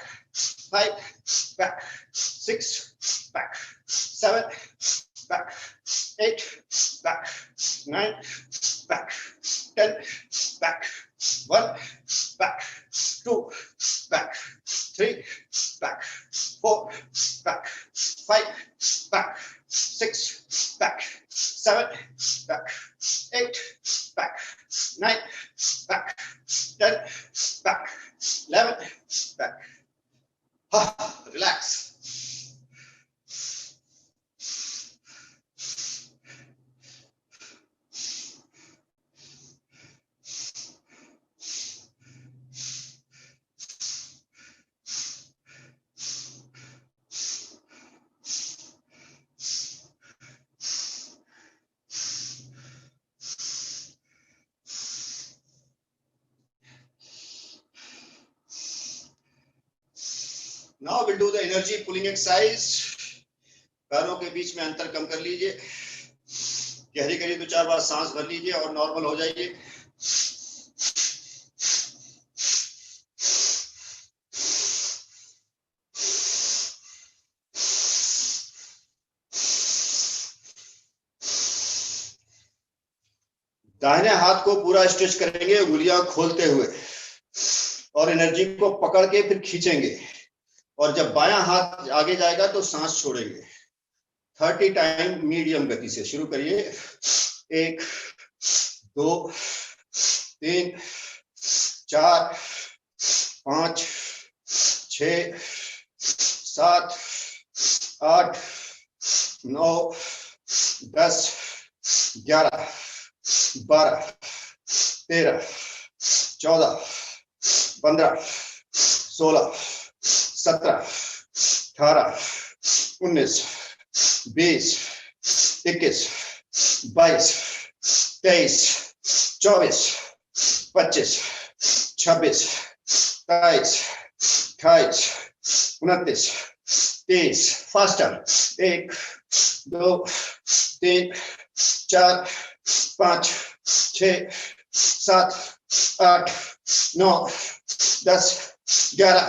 5 back, 6 back, 7 back, 8 back, 9 back, 10 back, 1 back, 2 back, 3 back, 4 back, 5 back, 6 back, 7 back, 8 back, 9 back, 10 back, 11 back. Relax. Now we'll do the energy pulling exercise. पैरों के बीच में अंतर कम कर लीजिए, गहरी गहरी 2-4 बार सांस भर लीजिए और नॉर्मल हो जाइए। दाहिने हाथ को पूरा स्ट्रेच करेंगे, उंगलियां खोलते हुए, और एनर्जी को पकड़ के फिर खींचेंगे, और जब बायां हाथ आगे जाएगा तो सांस छोड़ेंगे। 30 टाइम मीडियम गति से शुरू करिए। 1 2 3 4 5 6 7 8 9 10 11 12 13 14 15 16 17 18 19 20 21 22 23 24 25 26 27 28 29 30 faster. 1 2 3 4 5 6 7 8 9 10 11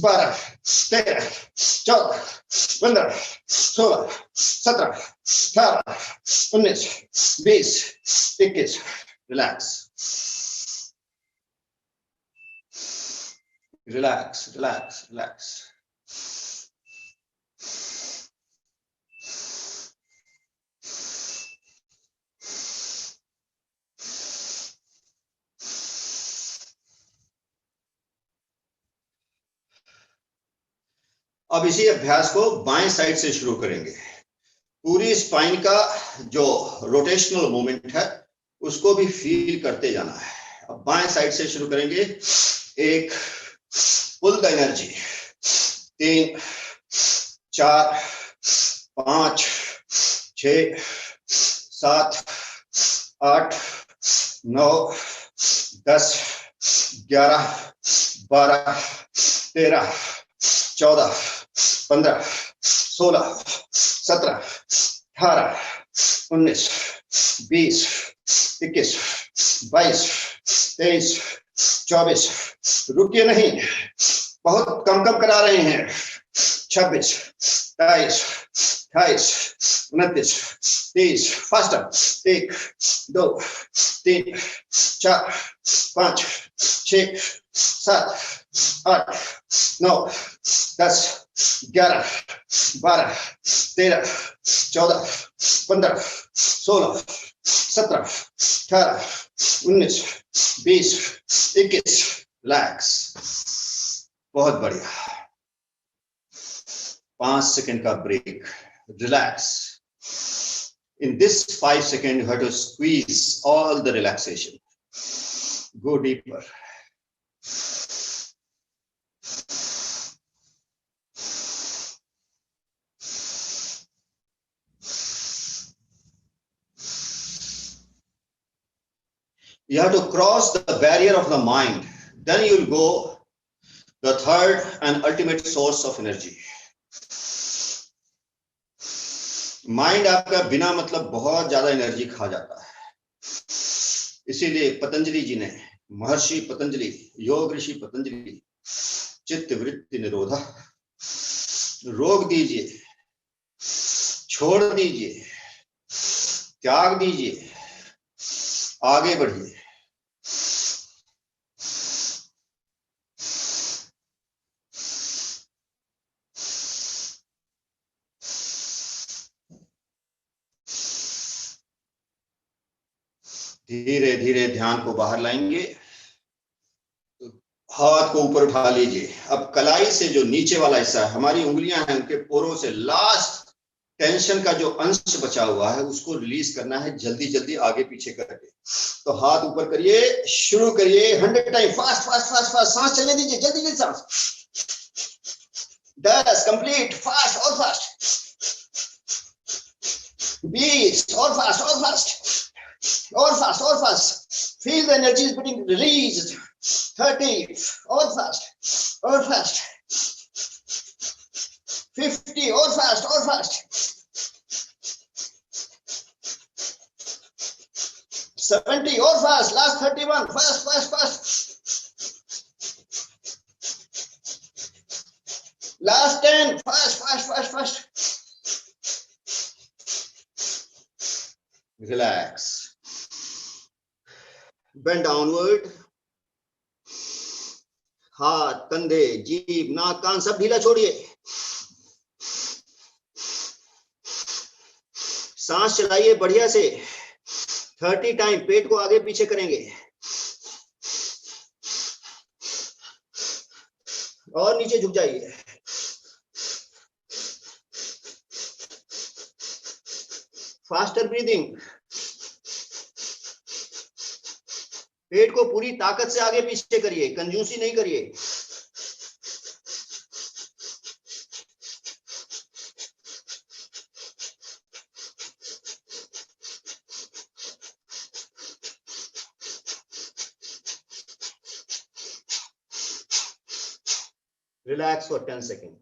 12 13 14 15 16 17 18 19 20 21। Relax relax relax relax. अब इसी अभ्यास को बाएं साइड से शुरू करेंगे। पूरी स्पाइन का जो रोटेशनल मूवमेंट है उसको भी फील करते जाना है। अब बाएं साइड से शुरू करेंगे। 1 पुल द एनर्जी, 3 4 5 6 7 8 9 10 11 12 13 14 15 16 17 18 19 20 21 22 23 24। रुकिए नहीं, बहुत कम कम करा रहे हैं। 26 27 28 29 30। फास्टर। 1 2 3 4 5 6 7 8 9 10 11 12 13 14 15 16 17 18 19 20 21। रिलैक्स। बहुत बढ़िया। 5 सेकंड का break. Relax. In this 5 seconds, you have to squeeze all the relaxation. Go deeper. You have to cross the barrier of the mind. Then you will go the third and ultimate source of energy. Mind आपका बिना मतलब बहुत ज्यादा energy खा जाता है। इसीलिए पतंजलि जी ने, महर्षि पतंजलि, योग ऋषि पतंजलि, चित्त वृत्ति निरोधा, रोक दीजिए, छोड़ दीजिए, त्याग दीजिए, आगे बढ़िए। धीरे धीरे ध्यान को बाहर लाएंगे। हाथ को ऊपर उठा लीजिए। अब कलाई से जो नीचे वाला हिस्सा है, हमारी उंगलियां हैं, उनके पोरों से लास्ट टेंशन का जो अंश बचा हुआ है उसको रिलीज करना है, जल्दी जल्दी आगे पीछे करके। तो हाथ ऊपर करिए, शुरू करिए। 100 time. Fast fast fast fast. सांस चलने दीजिए, जल्दी जल्दी सांस। 10 कंप्लीट। फास्ट और फास्ट। 20 और फास्ट और फास्ट और फास्ट और fast. Feel the energy is being released. 30 और फास्ट और फास्ट। 50 और फास्ट और फास्ट। 70 और fast. Last 31। Fast fast fast. Last 10। Fast fast fast fast. Relax. Bend downward, हाथ, कंधे, जीभ, नाक, कान सब ढीला छोड़िए। सांस चलाइए बढ़िया से। 30 टाइम पेट को आगे पीछे करेंगे और नीचे झुक जाइए। Faster breathing. पेट को पूरी ताकत से आगे पीछे करिए, कंजूसी नहीं करिए। Relax for 10 second.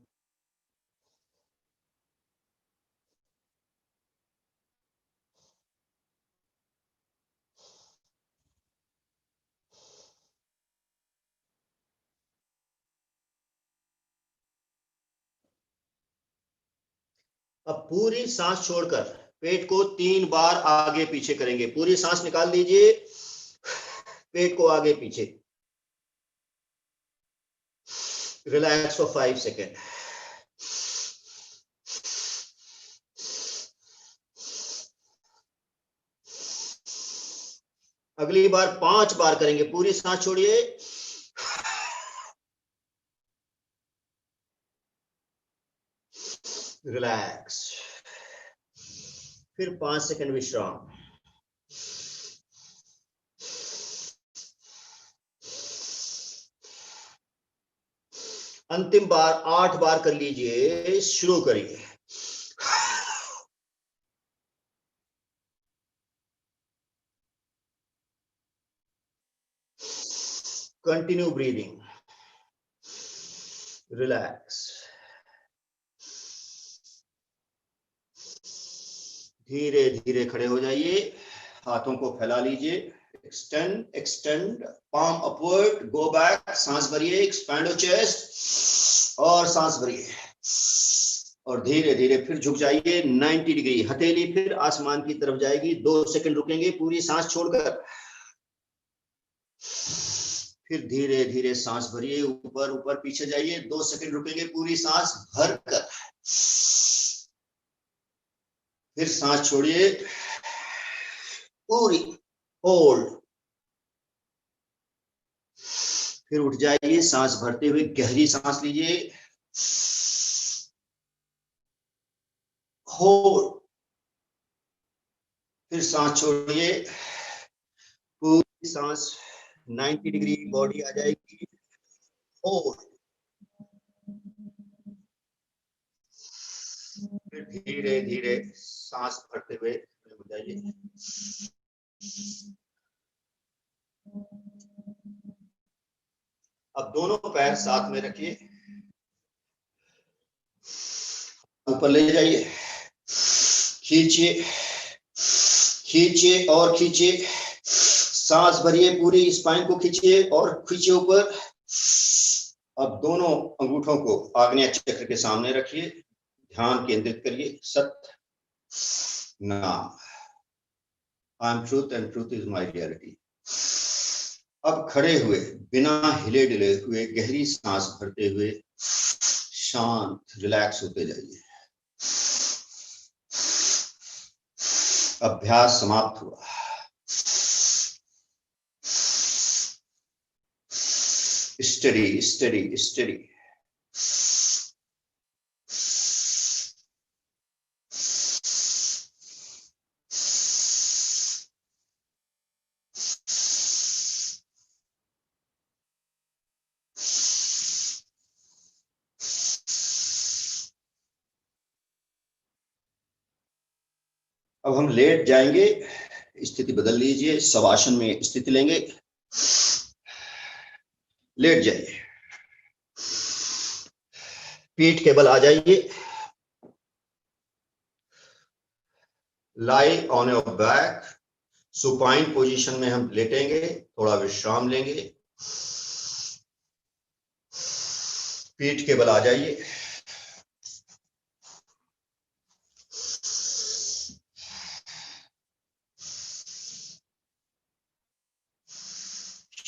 अब पूरी सांस छोड़कर पेट को 3 बार आगे पीछे करेंगे। पूरी सांस निकाल दीजिए, पेट को आगे पीछे। Relax for 5 second. अगली बार 5 बार करेंगे। पूरी सांस छोड़िए, रिलैक्स, फिर 5 सेकेंड विश्राम। अंतिम बार 8 बार कर लीजिए। शुरू करिए। Continue breathing, relax. धीरे धीरे खड़े हो जाइए, हाथों को फैला लीजिए। Extend extend, palm upward, go back. सांस भरिए, एक्सपैंड योर चेस्ट और सांस भरिए और धीरे धीरे फिर झुक जाइए 90 डिग्री। हथेली फिर आसमान की तरफ जाएगी। 2 सेकंड रुकेंगे पूरी सांस छोड़कर। फिर धीरे धीरे सांस भरिए, ऊपर ऊपर पीछे जाइए। 2 सेकंड रुकेंगे पूरी सांस भरकर। फिर सांस छोड़िए, पूरी होल्ड। फिर उठ जाइए, सांस भरते हुए गहरी सांस लीजिए, होल्ड। फिर सांस छोड़िए, पूरी सांस 90 डिग्री बॉडी आ जाएगी, होल्ड। फिर धीरे धीरे सांस भरते हुए हो जाइए। अब दोनों पैर साथ में रखिए, ऊपर ले जाइए, खींचिए खींचिए और खींचिए। सांस भरिए, पूरी स्पाइन को खींचिए और खींचिए ऊपर। अब दोनों अंगूठों को आग्नेय चक्र के सामने रखिए, ध्यान केंद्रित करिए। सत्य नाम, I am truth and truth is my reality. अब खड़े हुए बिना हिले डुले हुए गहरी सांस भरते हुए शांत रिलैक्स होते जाइए। अभ्यास समाप्त हुआ। Study study study. अब हम लेट जाएंगे, स्थिति बदल लीजिए, शवासन में स्थिति लेंगे। लेट जाइए, पीठ के बल आ जाइए। Lie on your back, supine position में हम लेटेंगे, थोड़ा विश्राम लेंगे। पीठ के बल आ जाइए।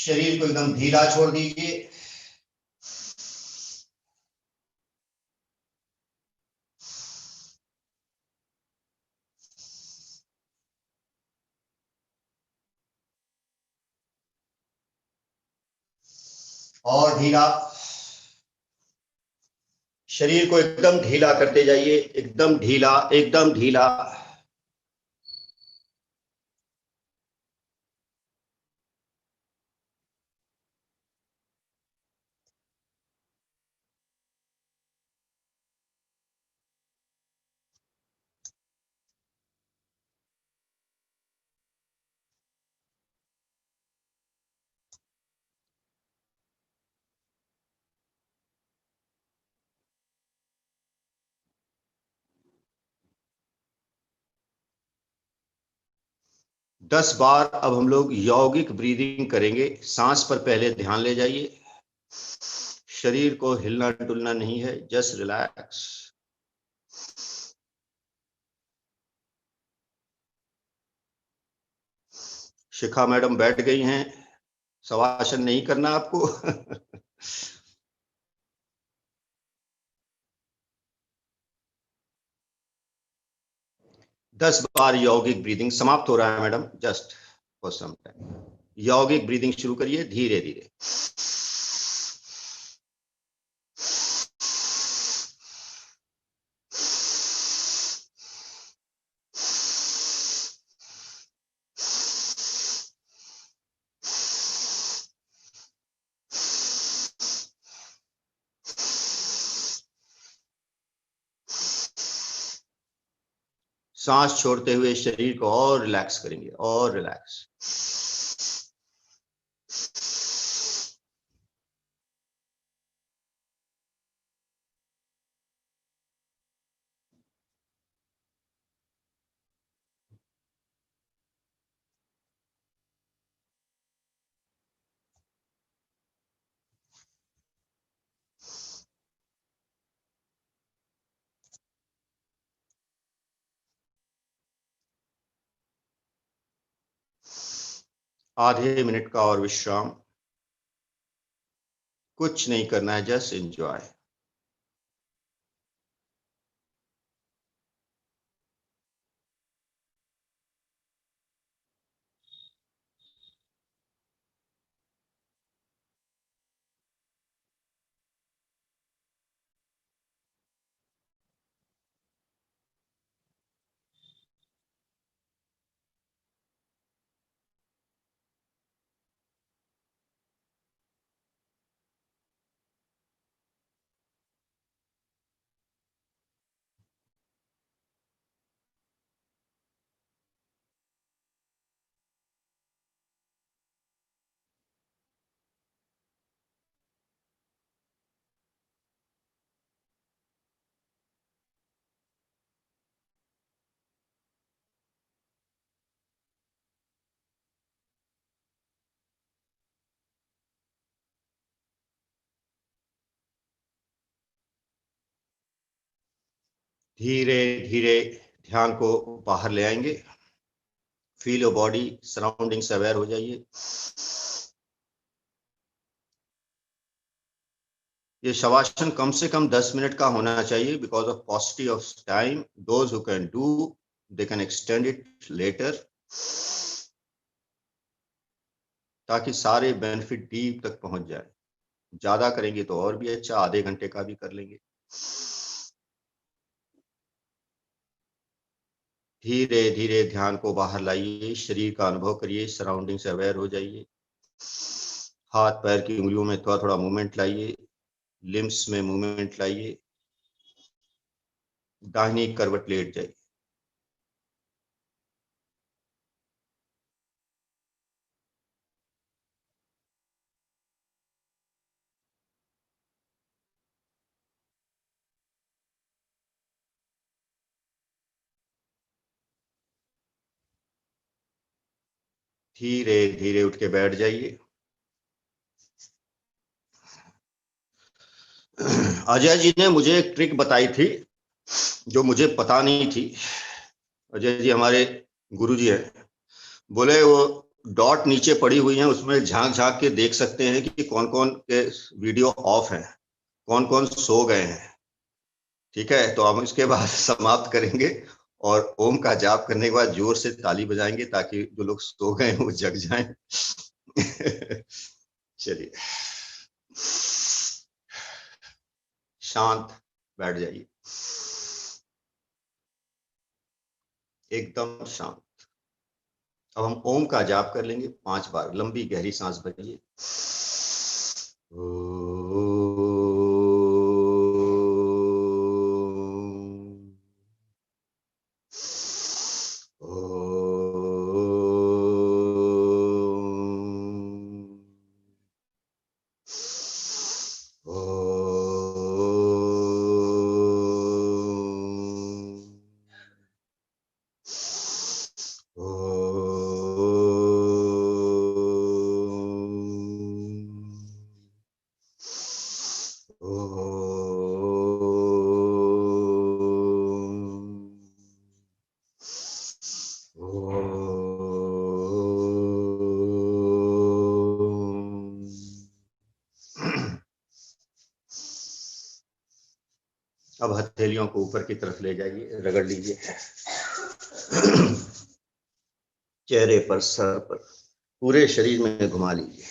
शरीर को एकदम ढीला छोड़ दीजिए। और ढीला, शरीर को एकदम ढीला करते जाइए, एकदम ढीला, एकदम ढीला। दस बार अब हम लोग यौगिक ब्रीदिंग करेंगे। सांस पर पहले ध्यान ले जाइए, शरीर को हिलना डुलना नहीं है, जस्ट रिलैक्स। शिखा मैडम बैठ गई हैं, शवासन नहीं करना आपको। 10 बार यौगिक ब्रीदिंग। समाप्त हो रहा है madam, just for some time. यौगिक ब्रीदिंग शुरू करिए धीरे धीरे। सांस छोड़ते हुए शरीर को और रिलैक्स करेंगे, और रिलैक्स। आधे मिनट का और विश्राम। कुछ नहीं करना है, जस्ट एंजॉय। धीरे धीरे ध्यान को बाहर ले आएंगे। फील योर बॉडी, सराउंडिंग से अवेयर हो जाइए। ये शवासन कम से कम 10 मिनट का होना चाहिए, because of पॉसिटी of time. Those who can do, they can extend it later, ताकि सारे बेनिफिट डीप तक पहुंच जाए। ज्यादा करेंगे तो और भी अच्छा, आधे घंटे का भी कर लेंगे। धीरे धीरे ध्यान को बाहर लाइए, शरीर का अनुभव करिए, सराउंडिंग से अवेयर हो जाइए। हाथ पैर की उंगलियों में थोड़ा थोड़ा मूवमेंट लाइए, लिम्स में मूवमेंट लाइए। दाहिनी करवट लेट जाइए। धीरे धीरे उठ के बैठ जाइए। अजय जी ने मुझे एक ट्रिक बताई थी जो मुझे पता नहीं थी। अजय जी हमारे गुरु जी हैं। बोले वो डॉट नीचे पड़ी हुई हैं, उसमें झांक झांक के देख सकते हैं कि कौन कौन के वीडियो ऑफ हैं, कौन कौन सो गए हैं। ठीक है, तो हम इसके बाद समाप्त करेंगे और ओम का जाप करने के बाद जोर से ताली बजाएंगे ताकि जो लोग सो गए हैं वो जग जाएं। चलिए, शांत बैठ जाइए, एकदम शांत। अब हम ओम का जाप कर लेंगे 5 बार। लंबी गहरी सांस भरिए। अब हथेलियों को ऊपर की तरफ ले जाइए, रगड़ लीजिए चेहरे पर, सर पर, पूरे शरीर में घुमा लीजिए।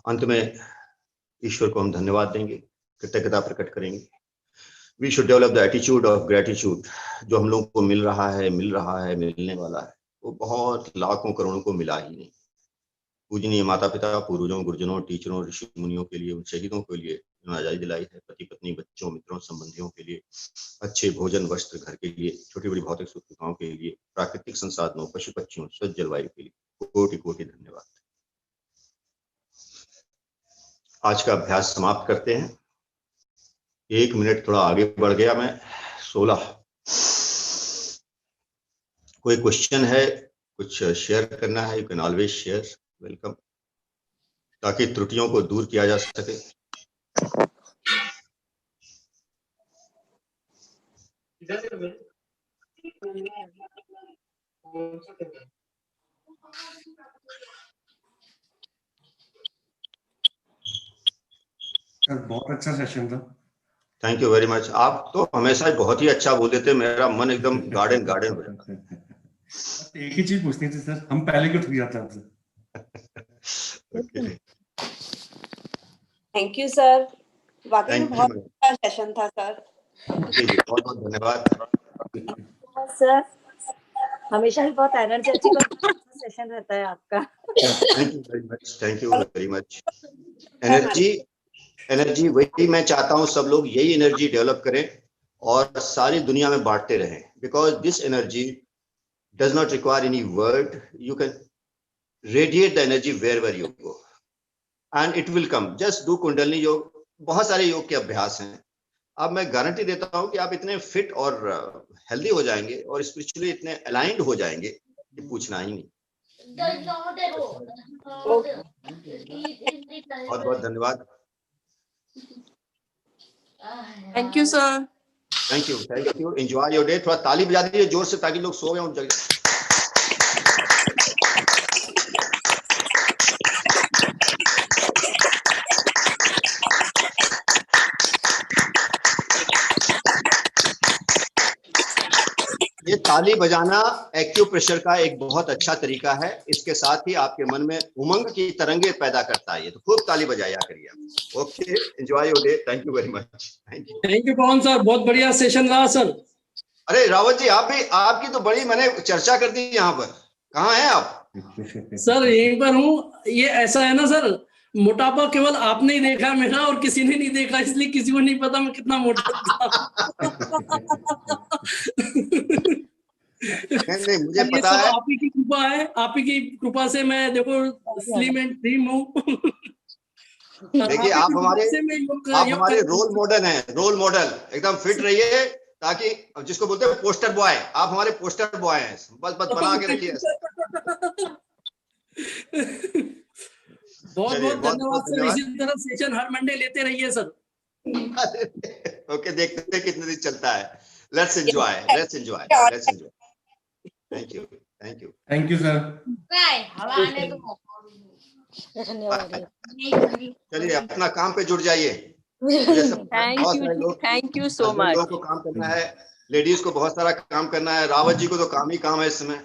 अंत में ईश्वर को हम धन्यवाद देंगे, कृतज्ञता प्रकट करेंगे। We should develop the attitude of gratitude. जो हम लोगों को मिल रहा है, मिलने वाला है, वो बहुत लाखों करोड़ों को मिला ही नहीं। पूजनीय माता पिता, पूर्वजों, गुरुजनों, टीचरों, ऋषि मुनियों के लिए, उन शहीदों के लिए उन्होंने आजादी दिलाई है, पति पत्नी, बच्चों, मित्रों, संबंधियों के लिए, अच्छे भोजन, वस्त्र, घर के लिए, छोटी बड़ी भौतिक सुविधाओं के लिए, प्राकृतिक संसाधनों, पशु पक्षियों, स्वच्छ जलवायु के लिए कोटि कोटि धन्यवाद। आज का अभ्यास समाप्त करते हैं। 1 मिनट थोड़ा आगे बढ़ गया मैं। 16। कोई क्वेश्चन है, कुछ शेयर करना है, you can always share, welcome, ताकि त्रुटियों को दूर किया जा सके। बहुत अच्छा सेशन था। Thank you very much. आप तो हमेशा बहुत ही अच्छा बोलते थे, मेरा मन एकदम गार्डन गार्डन हो जाता। एक ही चीज पूछनी थी सर, हम पहले क्यों ठग जाते हैं? ओके, थैंक यू सर, वाकई में थैंक बहुत यू अच्छा सेशन था सर। जी, बहुत बहुत धन्यवाद सर, हमेशा ही बहुत एनर्जेटिक और सेशन रहता है आपका। Thank you very much, thank you very much. Energy वही मैं चाहता हूँ, सब लोग यही एनर्जी डेवलप करें और सारी दुनिया में बांटते रहें, because this energy does not require any word, you can radiate the energy wherever you go and it will come. just do kundalini योग, बहुत सारे योग के अभ्यास हैं। अब मैं गारंटी देता हूं कि आप इतने फिट और हेल्दी हो जाएंगे और स्पिरिचुअली इतने अलाइंड हो जाएंगे कि पूछना ही नहीं। बहुत बहुत धन्यवाद। Thank you sir. Thank you, enjoy your day. थोड़ा ताली बजा दीजिए जोर से ताकि लोग सो गए और जग जाए। ये ताली बजाना एक्यूप्रेशर का एक बहुत अच्छा तरीका है। इसके साथ ही आपके मन में उमंग की तरंगे पैदा करता है। तो खूब ताली बजाया करिए। Okay, enjoy your day. Thank you very much. Thank you Pawan sir, बहुत बढ़िया सेशन रहा सर। अरे रावत जी, आप भी, आपकी तो बड़ी मैंने चर्चा कर दी यहाँ पर। कहाँ हैं आप? सर यहीं पर हूँ। ये ऐसा है ना सर, मोटापा केवल आपने ही देखा मेरा और किसी ने नहीं देखा, इसलिए किसी को नहीं पता मैं कितना मोटा था। नहीं, मुझे पता सब है। आप ही की कृपा है, आप ही की कृपा से मैं देखो स्लिम एंड ट्रिम हूँ। देखिए, आप हमारे रोल मॉडल हैं, रोल मॉडल। एकदम फिट रहिए, ताकि जिसको बोलते हैं पोस्टर बॉय, आप हमारे पोस्टर बॉय हैं। बस बना के रखिए। बहुत बहुत धन्यवाद सर। इसी तरह सेशन हर मंडे लेते रहिए सर। ओके, देखते हैं कितने दिन चलता है। Let's enjoy. Thank you. Thank you sir. धन्यवाद। चलिए अपना काम पे जुट जाइए। Thank you so much. लोगों को काम करना है, लेडीज को बहुत सारा काम करना है, रावत जी को तो काम ही काम है इस समय।